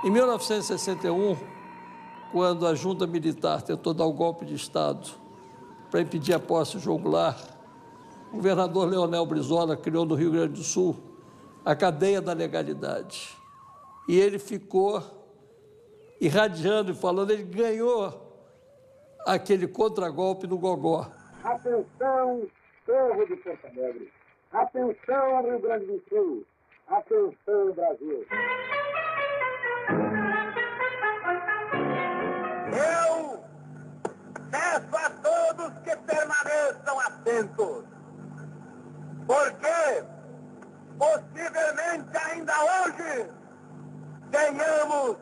Em 1961, quando a junta militar tentou dar o golpe de Estado para impedir a posse do João Goulart, o governador Leonel Brizola criou no Rio Grande do Sul a cadeia da legalidade. E ele ficou irradiando e falando, ele ganhou aquele contragolpe no gogó. Atenção, povo de Porto Alegre. Atenção, Rio Grande do Sul. Atenção, Brasil. Eu peço a todos que permaneçam atentos, porque possivelmente ainda hoje tenhamos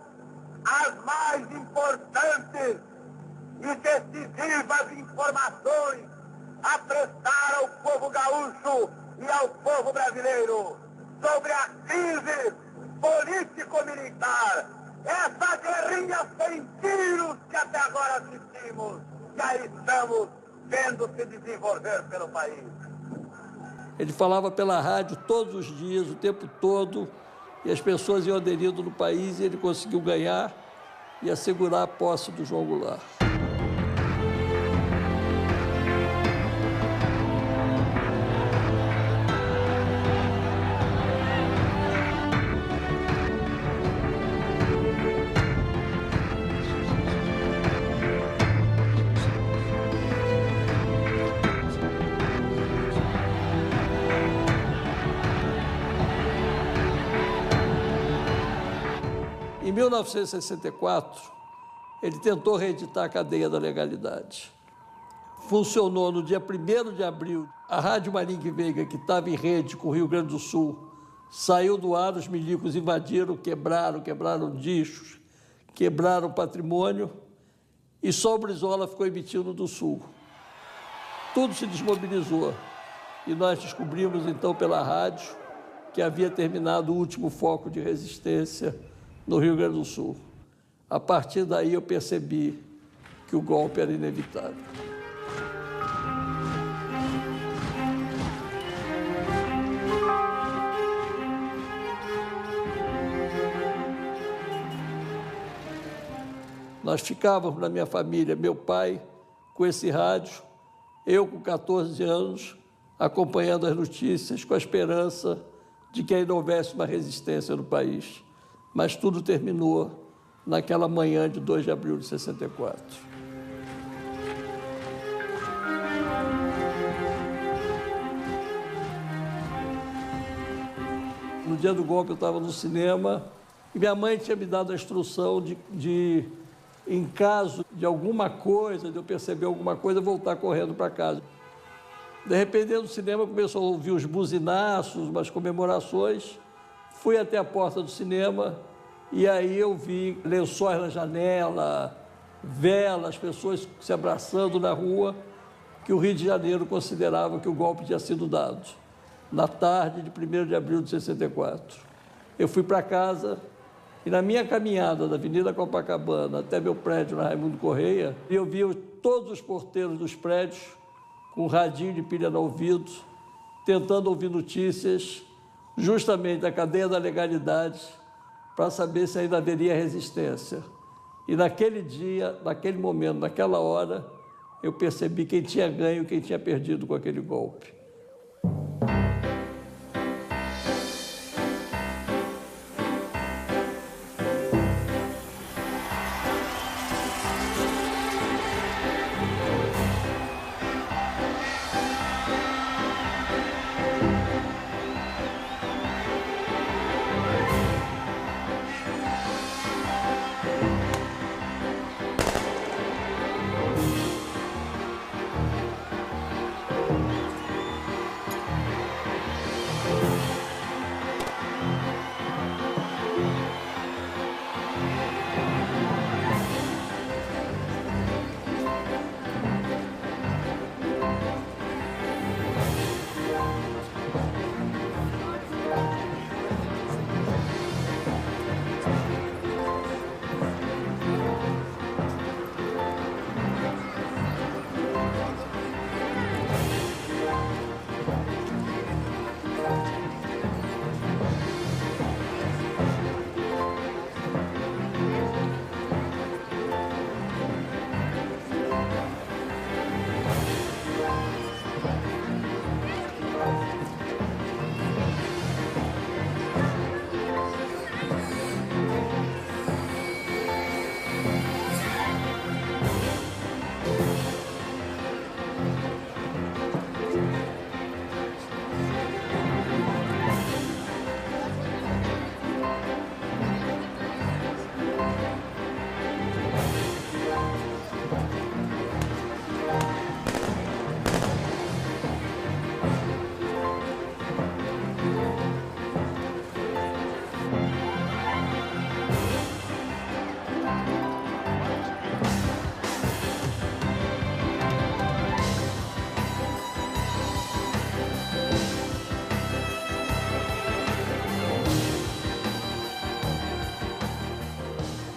as mais importantes e decisivas informações a prestar ao povo gaúcho e ao povo brasileiro sobre a crise político-militar, essa guerrinha sem tiros que até agora assistimos, que aí estamos vendo se desenvolver pelo país. Ele falava pela rádio todos os dias, o tempo todo, e as pessoas iam aderindo no país, e ele conseguiu ganhar e assegurar a posse do João Goulart. Em 1964, ele tentou reeditar a cadeia da legalidade. Funcionou no dia 1º de abril. A Rádio Maringue Veiga, que estava em rede com o Rio Grande do Sul, saiu do ar, os milicos invadiram, quebraram discos, quebraram patrimônio, e só o Brizola ficou emitindo do Sul. Tudo se desmobilizou, e nós descobrimos, então, pela rádio, que havia terminado o último foco de resistência no Rio Grande do Sul. A partir daí eu percebi que o golpe era inevitável. Nós ficávamos na minha família, meu pai com esse rádio, eu com 14 anos, acompanhando as notícias com a esperança de que ainda houvesse uma resistência no país. Mas tudo terminou naquela manhã de 2 de abril de 64. No dia do golpe eu estava no cinema e minha mãe tinha me dado a instrução de em caso de alguma coisa, de eu perceber alguma coisa, voltar correndo para casa. De repente, dentro do cinema, começou a ouvir os buzinaços, umas comemorações. Fui até a porta do cinema e aí eu vi lençóis na janela, velas, pessoas se abraçando na rua, que o Rio de Janeiro considerava que o golpe tinha sido dado, na tarde de 1º de abril de 64. Eu fui para casa e na minha caminhada da Avenida Copacabana até meu prédio na Raimundo Correia, eu vi todos os porteiros dos prédios com um radinho de pilha no ouvido, tentando ouvir notícias justamente da cadeia da legalidade, para saber se ainda haveria resistência. E naquele dia, naquele momento, naquela hora, eu percebi quem tinha ganho e quem tinha perdido com aquele golpe.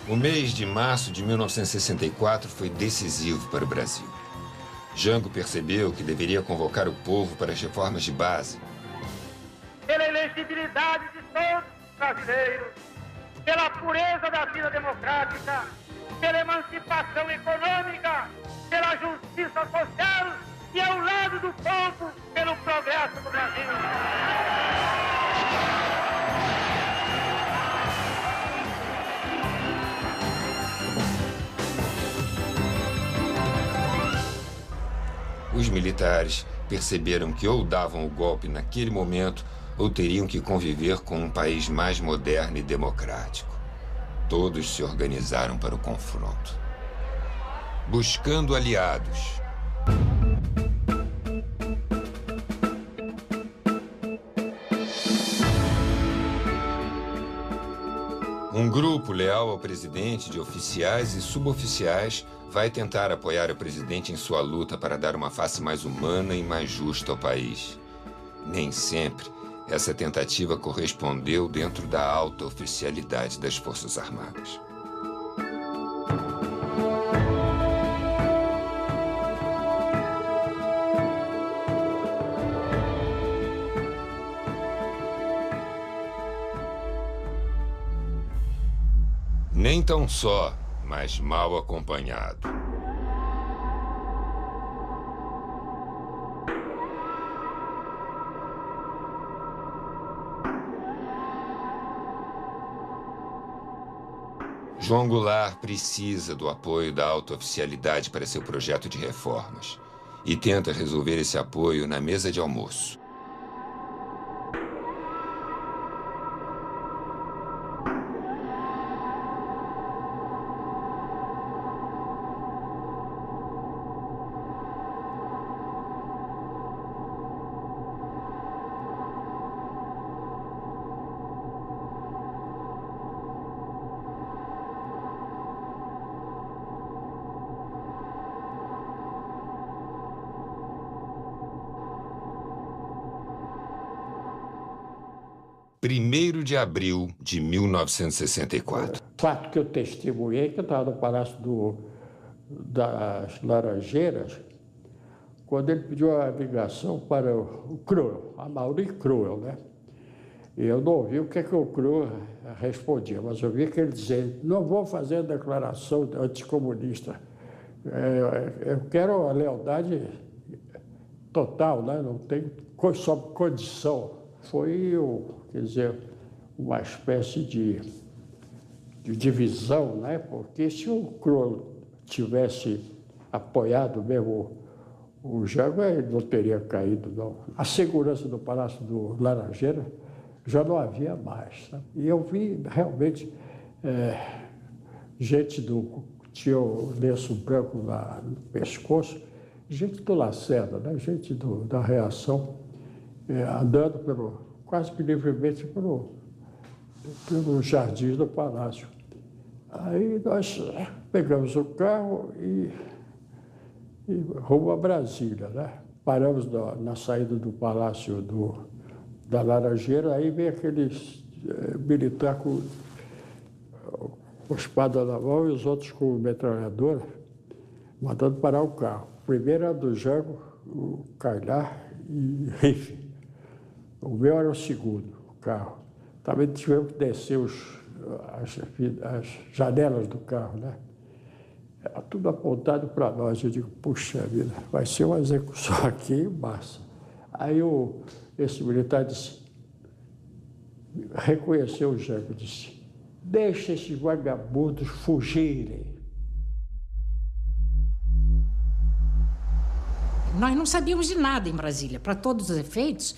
O mês de março de 1964 foi decisivo para o Brasil. Jango percebeu que deveria convocar o povo para as reformas de base. Pela elegibilidade de todos os brasileiros, pela pureza da vida democrática, pela emancipação econômica, pela justiça social e ao lado do povo, pelo progresso do Brasil. Os militares perceberam que ou davam o golpe naquele momento ou teriam que conviver com um país mais moderno e democrático. Todos se organizaram para o confronto. Buscando aliados. Um grupo leal ao presidente de oficiais e suboficiais vai tentar apoiar o presidente em sua luta para dar uma face mais humana e mais justa ao país. Nem sempre essa tentativa correspondeu dentro da alta oficialidade das Forças Armadas. Nem tão só, mas mal acompanhado. João Goulart precisa do apoio da alta oficialidade para seu projeto de reformas e tenta resolver esse apoio na mesa de almoço. Primeiro de abril de 1964. O fato que eu testemunhei, que eu estava no Palácio das Laranjeiras, quando ele pediu a ligação para o Cruel, a Mauri Cruel, né? E eu não ouvi o que o Cruel respondia, mas eu vi que ele dizia: não vou fazer a declaração anticomunista, eu quero a lealdade total, né? Não tem sob condição. Foi, quer dizer, uma espécie de divisão, né? Porque se o Cruel tivesse apoiado mesmo o Jango, ele não teria caído, não. A segurança do Palácio do Laranjeira já não havia mais. Né? E eu vi realmente gente tinha o lenço branco no pescoço, gente do Lacerda, né? Gente da reação, andando quase que livremente pelos jardins do palácio. Aí nós pegamos o carro e rumo a Brasília, né? Paramos na saída do Palácio da Laranjeira, aí vem aqueles militar com espada na mão e os outros com metralhadora, mandando parar o carro. O primeiro era do Jango, o Carlar e Riff. O meu era o segundo, o carro. Também tivemos que descer as janelas do carro, né? Era tudo apontado para nós. Eu digo, puxa vida, vai ser uma execução aqui em massa. Aí esse militar reconheceu o Jango e disse: deixa esses vagabundos fugirem. Nós não sabíamos de nada em Brasília. Para todos os efeitos,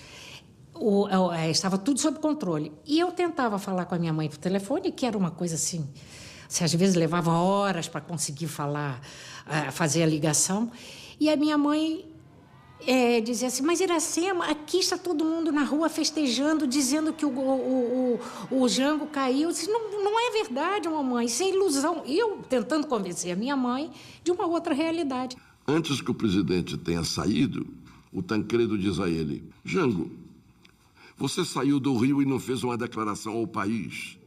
estava tudo sob controle. E eu tentava falar com a minha mãe por telefone, que era uma coisa assim... às vezes levava horas para conseguir falar, fazer a ligação. E a minha mãe dizia assim: mas Iracema, aqui está todo mundo na rua festejando, dizendo que o Jango caiu. Eu disse: não é verdade, mamãe, isso é ilusão. E eu tentando convencer a minha mãe de uma outra realidade. Antes que o presidente tenha saído, o Tancredo diz a ele: Jango, você saiu do Rio e não fez uma declaração ao país.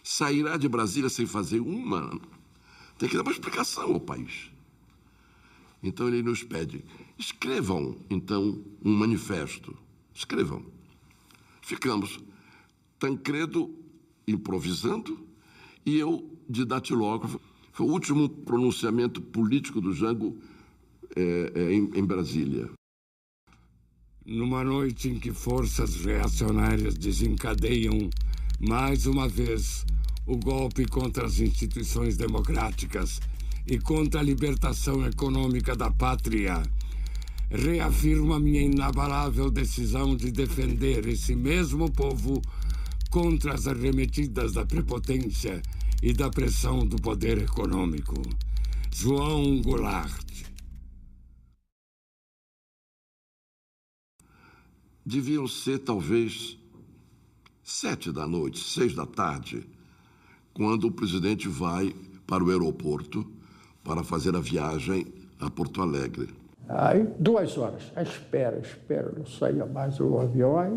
sairá de Brasília sem fazer uma. Tem que dar uma explicação ao país. Então ele nos pede, escrevam, então, um manifesto. Escrevam. Ficamos Tancredo improvisando e eu de datilógrafo. Foi o último pronunciamento político do Jango em Brasília. Numa noite em que forças reacionárias desencadeiam, mais uma vez, o golpe contra as instituições democráticas e contra a libertação econômica da pátria, reafirmo a minha inabalável decisão de defender esse mesmo povo contra as arremetidas da prepotência e da pressão do poder econômico. João Goulart. Deviam ser, talvez, 7 da noite, 6 da tarde, quando o presidente vai para o aeroporto para fazer a viagem a Porto Alegre. Aí, 2 horas, espera, não saía mais o avião. Aí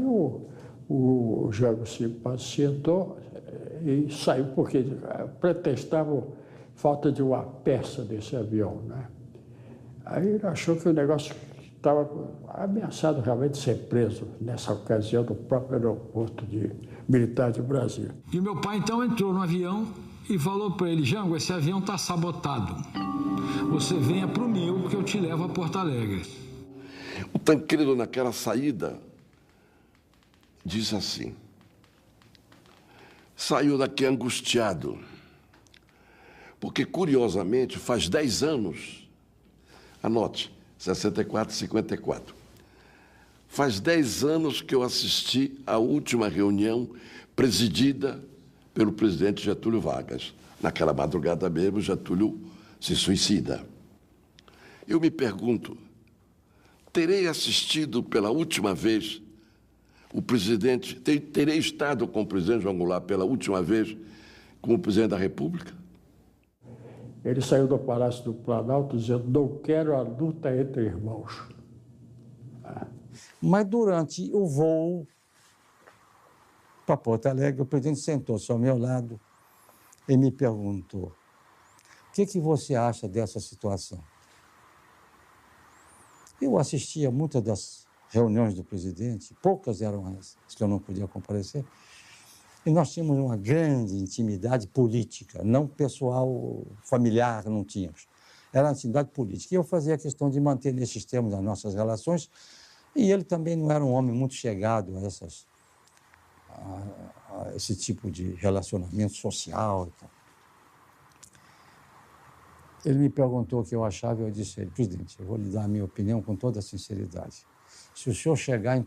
o Jango se sentou e saiu, porque pretextavam falta de uma peça desse avião, né? Aí ele achou que o negócio estava ameaçado realmente de ser preso, nessa ocasião, no próprio aeroporto militar de Brasília. E meu pai, então, entrou no avião e falou para ele, Jango, esse avião está sabotado. Você venha para o meu, que eu te levo a Porto Alegre. O Tancredo, naquela saída, diz assim, saiu daqui angustiado, porque, curiosamente, faz 10 anos, anote, 64, 54, faz 10 anos que eu assisti à última reunião presidida pelo presidente Getúlio Vargas. Naquela madrugada mesmo, Getúlio se suicida. Eu me pergunto, terei assistido pela última vez o presidente, terei estado com o presidente João Goulart pela última vez como presidente da República? Ele saiu do Palácio do Planalto dizendo, não quero a luta entre irmãos. Mas durante o voo para Porto Alegre, o presidente sentou-se ao meu lado e me perguntou, o que você acha dessa situação? Eu assistia muitas das reuniões do presidente, poucas eram as que eu não podia comparecer, e nós tínhamos uma grande intimidade política, não pessoal, familiar, não tínhamos. Era uma intimidade política. E eu fazia questão de manter nesses termos as nossas relações, e ele também não era um homem muito chegado a esse tipo de relacionamento social e tal. Ele me perguntou o que eu achava e eu disse a ele, presidente, eu vou lhe dar a minha opinião com toda a sinceridade. Se o senhor chegar em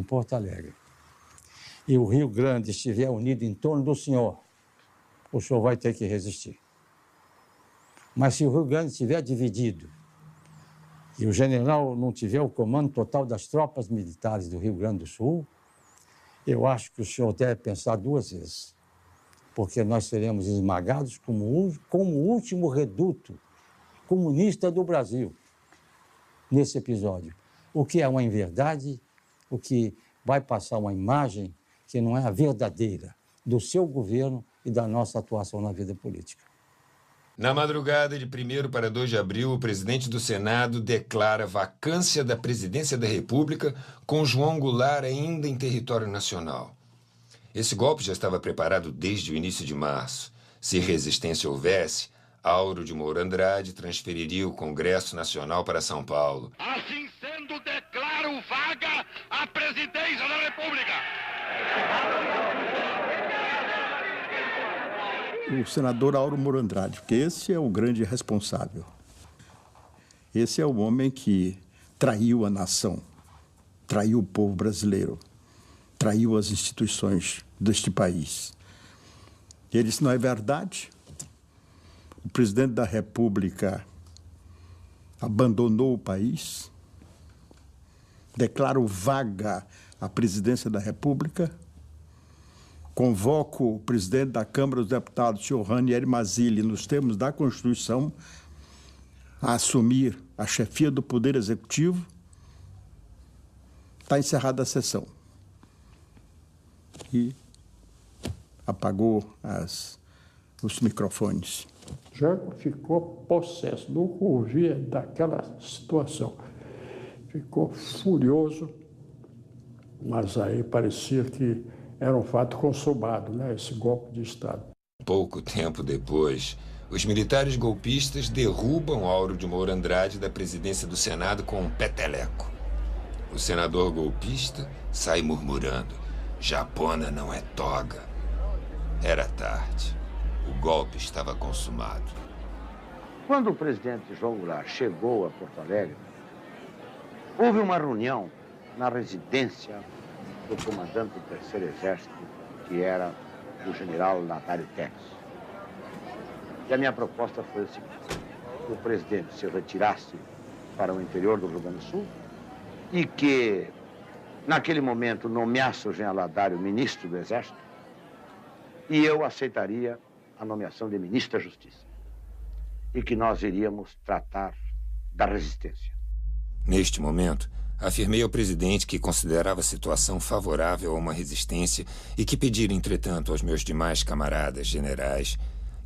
Porto Alegre e o Rio Grande estiver unido em torno do senhor vai ter que resistir. Mas se o Rio Grande estiver dividido e o general não tiver o comando total das tropas militares do Rio Grande do Sul, eu acho que o senhor deve pensar 2 vezes, porque nós seremos esmagados como o último reduto comunista do Brasil nesse episódio. O que é uma inverdade, o que vai passar uma imagem que não é a verdadeira do seu governo e da nossa atuação na vida política. Na madrugada de 1º para 2 de abril, o presidente do Senado declara vacância da presidência da República com João Goulart ainda em território nacional. Esse golpe já estava preparado desde o início de março. Se resistência houvesse, Auro de Moura Andrade transferiria o Congresso Nacional para São Paulo. Assim sendo, declaro vaga a presidência da República. O senador Auro Moura Andrade, porque esse é o grande responsável. Esse é o homem que traiu a nação, traiu o povo brasileiro, traiu as instituições deste país. Ele disse, não é verdade? O presidente da República abandonou o país, declaro vaga a presidência da República, convoco o presidente da Câmara dos Deputados, senhor Ranieri Mazzilli, nos termos da Constituição, a assumir a chefia do Poder Executivo. Está encerrada a sessão. E apagou os microfones. Jango ficou possesso, não ouvia daquela situação. Ficou furioso, mas aí parecia que era um fato consumado, né, esse golpe de Estado. Pouco tempo depois, os militares golpistas derrubam Auro de Moura Andrade da presidência do Senado com um peteleco. O senador golpista sai murmurando: "Japona não é toga." Era tarde. O golpe estava consumado. Quando o presidente João Goulart chegou a Porto Alegre, houve uma reunião na residência do comandante do Terceiro Exército, que era o general Natário Teres. E a minha proposta foi o seguinte: que o presidente se retirasse para o interior do Rio Grande do Sul e que, naquele momento, nomeasse o general Hadário ministro do Exército, e eu aceitaria a nomeação de ministro da Justiça, e que nós iríamos tratar da resistência. Neste momento, afirmei ao presidente que considerava a situação favorável a uma resistência e que pedira, entretanto, aos meus demais camaradas generais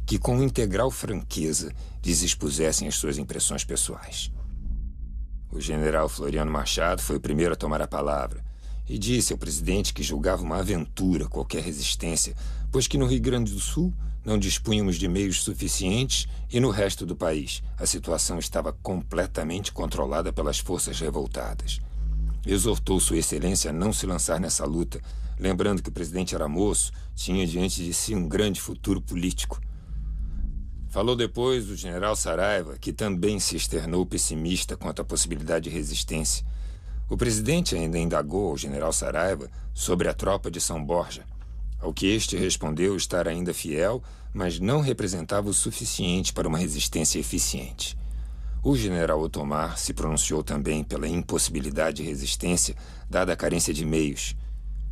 que, com integral franqueza, lhes expusessem as suas impressões pessoais. O general Floriano Machado foi o primeiro a tomar a palavra e disse ao presidente que julgava uma aventura qualquer resistência, pois que no Rio Grande do Sul não dispunhamos de meios suficientes e no resto do país a situação estava completamente controlada pelas forças revoltadas. Exortou Sua Excelência a não se lançar nessa luta, lembrando que o presidente era moço, tinha diante de si um grande futuro político. Falou depois o general Saraiva, que também se externou pessimista quanto à possibilidade de resistência. O presidente ainda indagou ao general Saraiva sobre a tropa de São Borja, ao que este respondeu estar ainda fiel, mas não representava o suficiente para uma resistência eficiente. O general Otomar se pronunciou também pela impossibilidade de resistência, dada a carência de meios.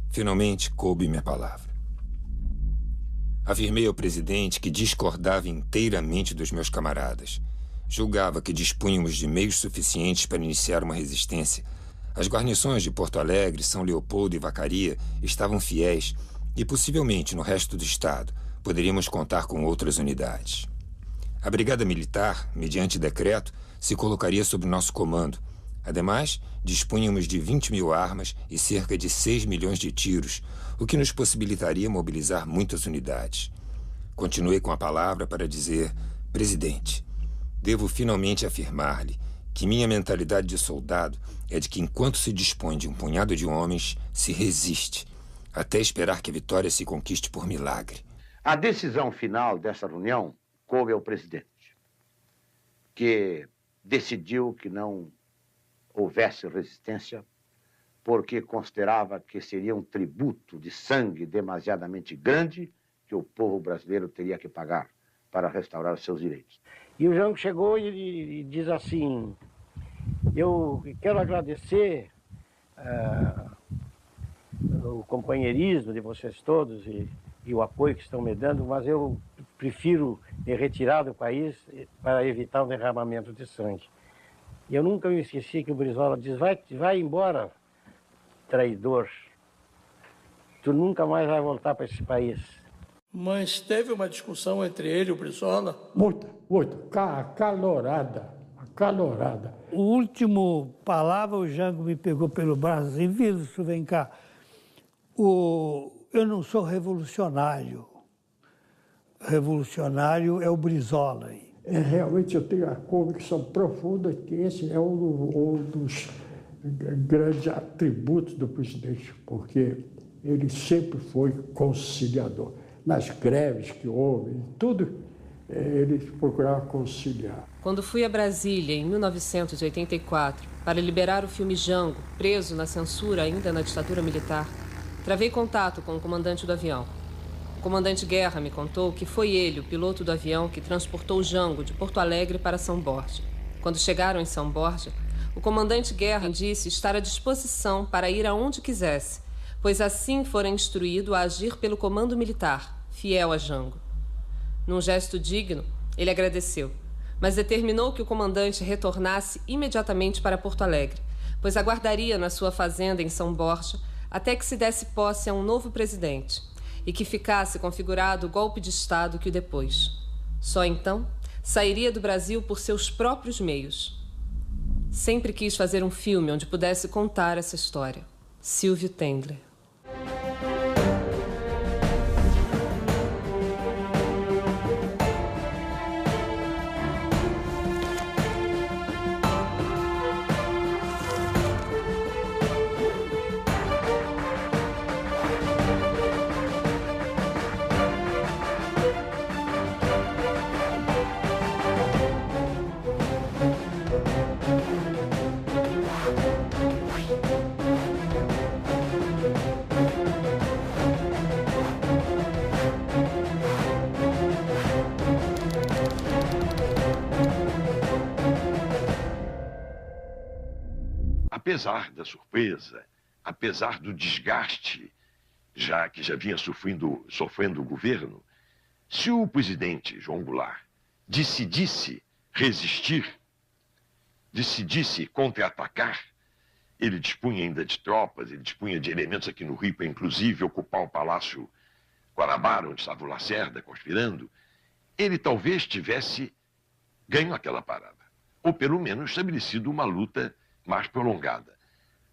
Finalmente, coube-me a palavra. Afirmei ao presidente que discordava inteiramente dos meus camaradas. Julgava que dispunhamos de meios suficientes para iniciar uma resistência. As guarnições de Porto Alegre, São Leopoldo e Vacaria estavam fiéis e, possivelmente, no resto do estado, poderíamos contar com outras unidades. A Brigada Militar, mediante decreto, se colocaria sob nosso comando. Ademais, dispunhamos de 20.000 armas e cerca de 6 milhões de tiros, o que nos possibilitaria mobilizar muitas unidades. Continuei com a palavra para dizer: presidente, devo finalmente afirmar-lhe que minha mentalidade de soldado é de que, enquanto se dispõe de um punhado de homens, se resiste, até esperar que a vitória se conquiste por milagre. A decisão final dessa reunião coube ao presidente, que decidiu que não houvesse resistência porque considerava que seria um tributo de sangue demasiadamente grande que o povo brasileiro teria que pagar para restaurar os seus direitos. E o Jango chegou e diz assim: eu quero agradecer o companheirismo de vocês todos e o apoio que estão me dando, mas eu prefiro me retirar do país para evitar o derramamento de sangue. E eu nunca me esqueci que o Brizola diz: vai embora, traidor. Tu nunca mais vai voltar para esse país. Mas teve uma discussão entre ele e o Brizola? Muito. Acalorada. O último palavra, o Jango me pegou pelo braço e disse: Wilson, vem cá, eu não sou revolucionário. Revolucionário é o Brizola. Realmente eu tenho a convicção profunda que esse é um dos grandes atributos do presidente, porque ele sempre foi conciliador. Nas greves que houve, em tudo, ele procurava conciliar. Quando fui a Brasília, em 1984, para liberar o filme Jango, preso na censura ainda na ditadura militar, travei contato com o comandante do avião. O comandante Guerra me contou que foi ele, o piloto do avião, que transportou Jango de Porto Alegre para São Borja. Quando chegaram em São Borja, o comandante Guerra disse estar à disposição para ir aonde quisesse, pois assim fora instruído a agir pelo comando militar, fiel a Jango. Num gesto digno, ele agradeceu, mas determinou que o comandante retornasse imediatamente para Porto Alegre, pois aguardaria na sua fazenda em São Borja até que se desse posse a um novo presidente, e que ficasse configurado o golpe de Estado que o depôs. Só então sairia do Brasil por seus próprios meios. Sempre quis fazer um filme onde pudesse contar essa história. Silvio Tendler. Apesar da surpresa, apesar do desgaste que já vinha sofrendo o governo, se o presidente João Goulart decidisse resistir, decidisse contra-atacar, ele dispunha ainda de tropas, ele dispunha de elementos aqui no Rio para, inclusive, ocupar o Palácio Guanabara, onde estava o Lacerda conspirando, ele talvez tivesse ganho aquela parada, ou pelo menos estabelecido uma luta mais prolongada.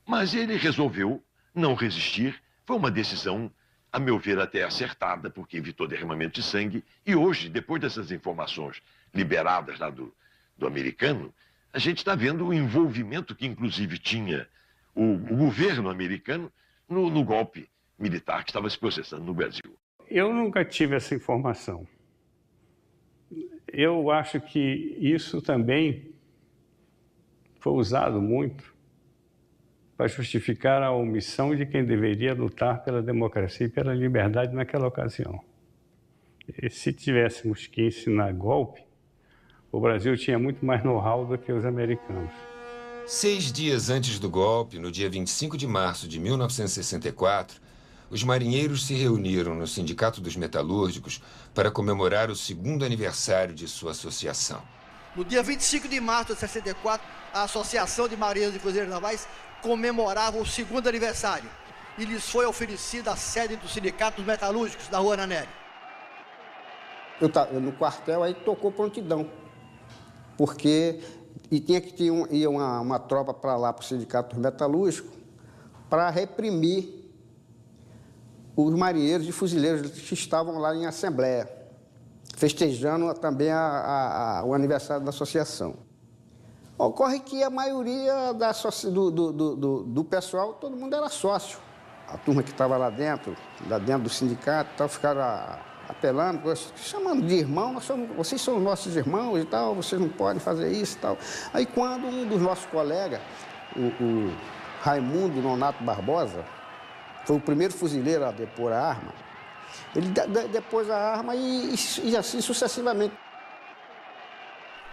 Mas ele resolveu não resistir. Foi uma decisão, a meu ver, até acertada, porque evitou derramamento de sangue. E hoje, depois dessas informações liberadas lá do americano, a gente está vendo o envolvimento que, inclusive, tinha o governo americano no golpe militar que estava se processando no Brasil. Eu nunca tive essa informação. Eu acho que isso também foi usado muito para justificar a omissão de quem deveria lutar pela democracia e pela liberdade naquela ocasião. E se tivéssemos que ensinar golpe, o Brasil tinha muito mais know-how do que os americanos. 6 dias antes do golpe, no dia 25 de março de 1964, os marinheiros se reuniram no Sindicato dos Metalúrgicos para comemorar o 2º aniversário de sua associação. No dia 25 de março de 64, a Associação de Marinheiros e Fuzileiros Navais comemorava o 2º aniversário e lhes foi oferecida a sede do Sindicato dos Metalúrgicos, da Rua Ananelli. Eu no quartel, aí tocou prontidão, porque tinha que ir uma tropa para lá, para o Sindicato dos Metalúrgicos, para reprimir os marinheiros e fuzileiros que estavam lá em assembleia, festejando também o aniversário da associação. Ocorre que a maioria do pessoal, todo mundo era sócio. A turma que estava lá dentro do sindicato, ficaram apelando, chamando de irmão, vocês são nossos irmãos e tal, vocês não podem fazer isso e tal. Aí quando um dos nossos colegas, o Raimundo Nonato Barbosa, foi o primeiro fuzileiro a depor a arma, ele depôs a arma e assim sucessivamente.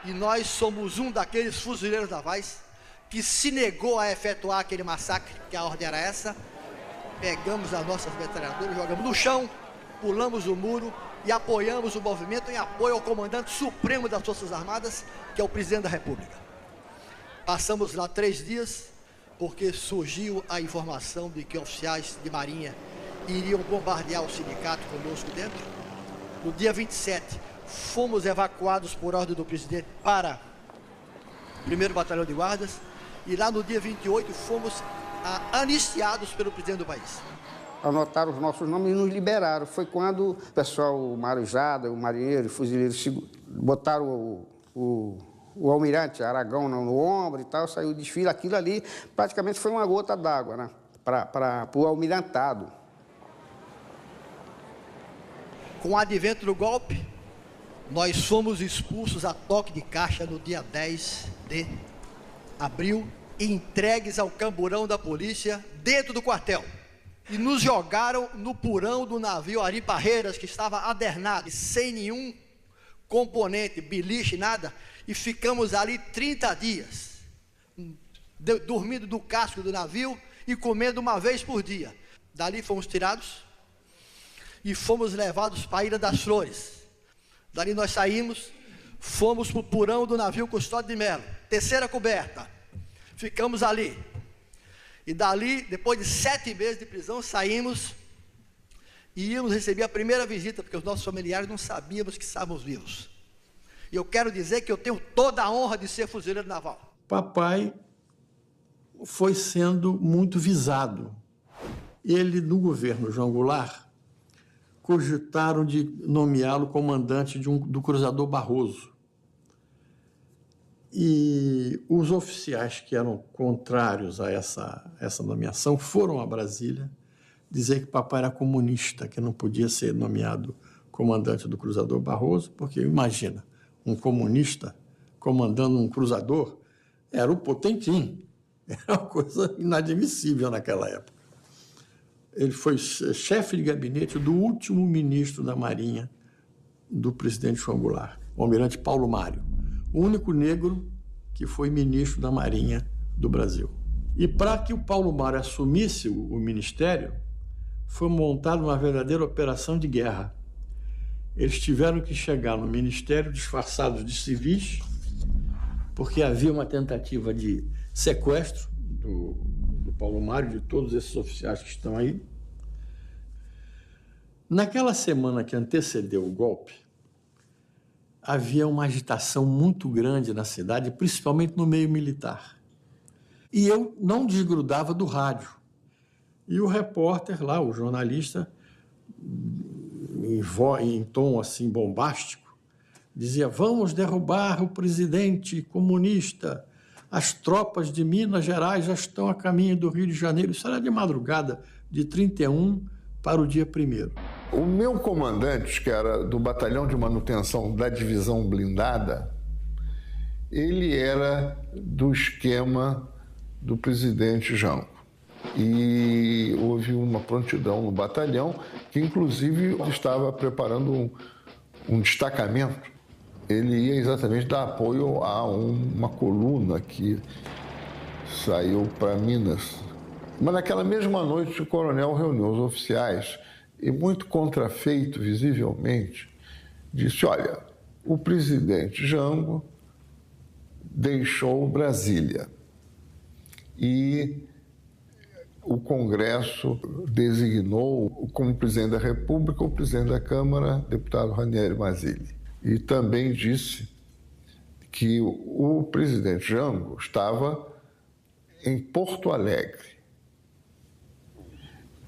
E nós somos um daqueles fuzileiros navais que se negou a efetuar aquele massacre, que a ordem era essa. Pegamos as nossas metralhadoras, jogamos no chão, pulamos o muro e apoiamos o movimento em apoio ao comandante supremo das Forças Armadas, que é o presidente da República. Passamos lá 3 dias, porque surgiu a informação de que oficiais de marinha iriam bombardear o sindicato conosco dentro. No dia 27, fomos evacuados por ordem do presidente para o 1º Batalhão de Guardas e lá no dia 28 fomos anistiados pelo presidente do país. Anotaram os nossos nomes e nos liberaram. Foi quando o pessoal, o marujada, o marinheiro, o fuzileiro, botaram o almirante Aragão no ombro e tal, saiu o desfile. Aquilo ali praticamente foi uma gota d'água, né, para o almirantado. Com o advento do golpe, nós fomos expulsos a toque de caixa no dia 10 de abril e entregues ao camburão da polícia dentro do quartel. E nos jogaram no porão do navio Ari Parreiras, que estava adernado, sem nenhum componente, beliche, nada, e ficamos ali 30 dias, dormindo no casco do navio e comendo uma vez por dia. Dali fomos tirados e fomos levados para a Ilha das Flores. Dali nós saímos, fomos para o porão do navio Custódio de Melo, 3ª coberta. Ficamos ali. E dali, depois de 7 meses de prisão, saímos e íamos receber a primeira visita, porque os nossos familiares não sabíamos que estávamos vivos. E eu quero dizer que eu tenho toda a honra de ser fuzileiro naval. Papai foi sendo muito visado. Ele, no governo João Goulart, cogitaram de nomeá-lo comandante do cruzador Barroso. E os oficiais que eram contrários a essa nomeação foram a Brasília dizer que papai era comunista, que não podia ser nomeado comandante do cruzador Barroso, porque, imagina, um comunista comandando um cruzador era o Potemkin. Era uma coisa inadmissível naquela época. Ele foi chefe de gabinete do último ministro da Marinha do presidente João Goulart, o almirante Paulo Mário, o único negro que foi ministro da Marinha do Brasil. E para que o Paulo Mário assumisse o ministério, foi montada uma verdadeira operação de guerra. Eles tiveram que chegar no ministério disfarçados de civis, porque havia uma tentativa de sequestro do Paulo Mário, de todos esses oficiais que estão aí. Naquela semana que antecedeu o golpe, havia uma agitação muito grande na cidade, principalmente no meio militar. E eu não desgrudava do rádio. E o repórter lá, o jornalista, em tom assim bombástico, dizia: vamos derrubar o presidente comunista, as tropas de Minas Gerais já estão a caminho do Rio de Janeiro. Isso era de madrugada, de 31 para o dia 1º. O meu comandante, que era do batalhão de manutenção da divisão blindada, ele era do esquema do presidente Jango. E houve uma prontidão no batalhão, que inclusive estava preparando um destacamento. Ele ia exatamente dar apoio a uma coluna que saiu para Minas. Mas naquela mesma noite o coronel reuniu os oficiais e, muito contrafeito visivelmente, disse: olha, o presidente Jango deixou Brasília e o Congresso designou como presidente da República o presidente da Câmara, deputado Ranieri Mazzilli. E também disse que o presidente Jango estava em Porto Alegre.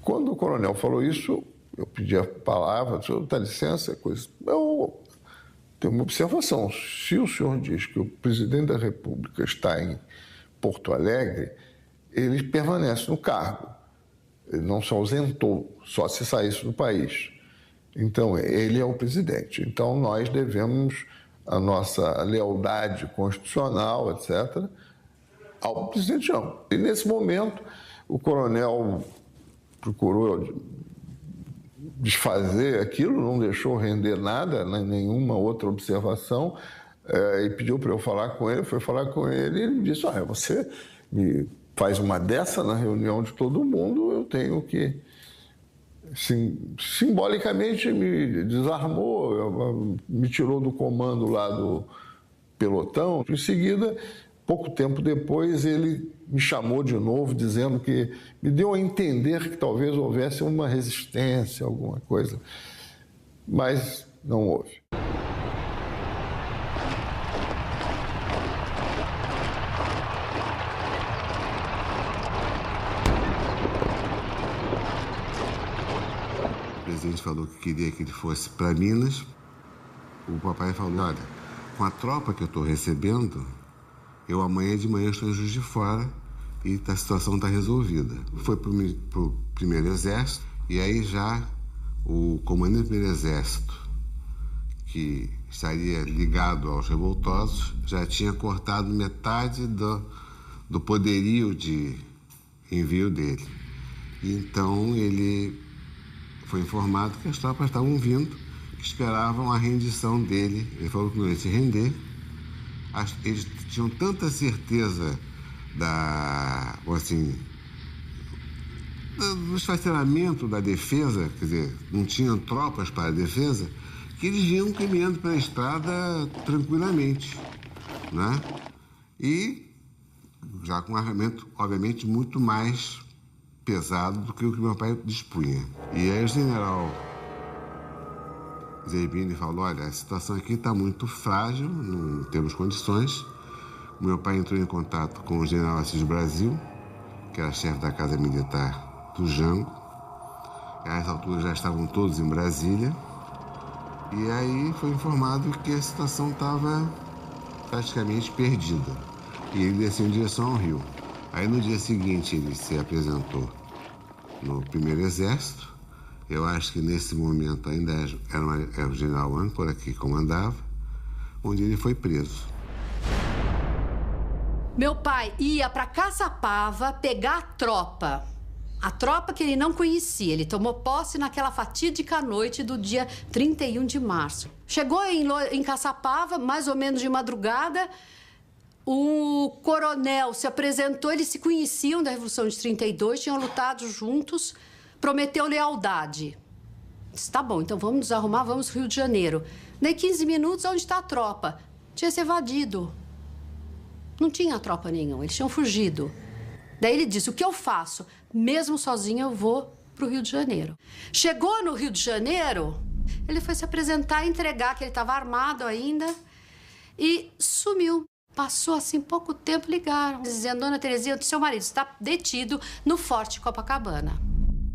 Quando o coronel falou isso, eu pedi a palavra, disse: dá licença, coisa. Eu tenho uma observação. Se o senhor diz que o presidente da República está em Porto Alegre, ele permanece no cargo. Ele não se ausentou, só se saísse do país. Então, ele é o presidente. Então, nós devemos a nossa lealdade constitucional, etc., ao presidente Jango. E, nesse momento, o coronel procurou desfazer aquilo, não deixou render nada, nenhuma outra observação, e pediu para eu falar com ele. Fui falar com ele e ele disse: olha, você me faz uma dessa na reunião de todo mundo, eu tenho que... simbolicamente me desarmou, me tirou do comando lá do pelotão. Em seguida, pouco tempo depois, ele me chamou de novo, dizendo que me deu a entender que talvez houvesse uma resistência, alguma coisa, mas não houve. O presidente falou que queria que ele fosse para Minas. O papai falou: olha, com a tropa que eu estou recebendo, eu amanhã de manhã estou em Juiz de Fora e a situação está resolvida. Foi para o primeiro exército, e aí já o comandante do primeiro exército, que estaria ligado aos revoltosos, já tinha cortado metade do poderio de envio dele. E então ele foi informado que as tropas estavam vindo, que esperavam a rendição dele. Ele falou que não ia se render. Eles tinham tanta certeza do esfacelamento da defesa, quer dizer, não tinham tropas para a defesa, que eles vinham caminhando pela estrada tranquilamente, né? E já com um armamento, obviamente, muito mais pesado do que o que meu pai dispunha. E aí o general Zerbini falou, olha, a situação aqui está muito frágil, não temos condições. O meu pai entrou em contato com o general Assis Brasil, que era chefe da Casa Militar do Jango. A essa altura já estavam todos em Brasília. E aí foi informado que a situação estava praticamente perdida. E ele desceu em direção ao Rio. Aí no dia seguinte ele se apresentou no primeiro exército. Eu acho que nesse momento ainda era o general Âncora que comandava, onde ele foi preso. Meu pai ia para Caçapava pegar a tropa que ele não conhecia. Ele tomou posse naquela fatídica noite do dia 31 de março. Chegou em Caçapava, mais ou menos de madrugada. O coronel se apresentou, eles se conheciam da Revolução de 32, tinham lutado juntos, prometeu lealdade. Disse, tá bom, então vamos nos arrumar, vamos pro Rio de Janeiro. Daí 15 minutos, onde está a tropa? Tinha se evadido. Não tinha tropa nenhuma, eles tinham fugido. Daí ele disse, o que eu faço? Mesmo sozinho eu vou pro Rio de Janeiro. Chegou no Rio de Janeiro, ele foi se apresentar, entregar que ele estava armado ainda e sumiu. Passou assim pouco tempo, ligaram, dizendo, dona Terezinha, seu marido está detido no Forte Copacabana.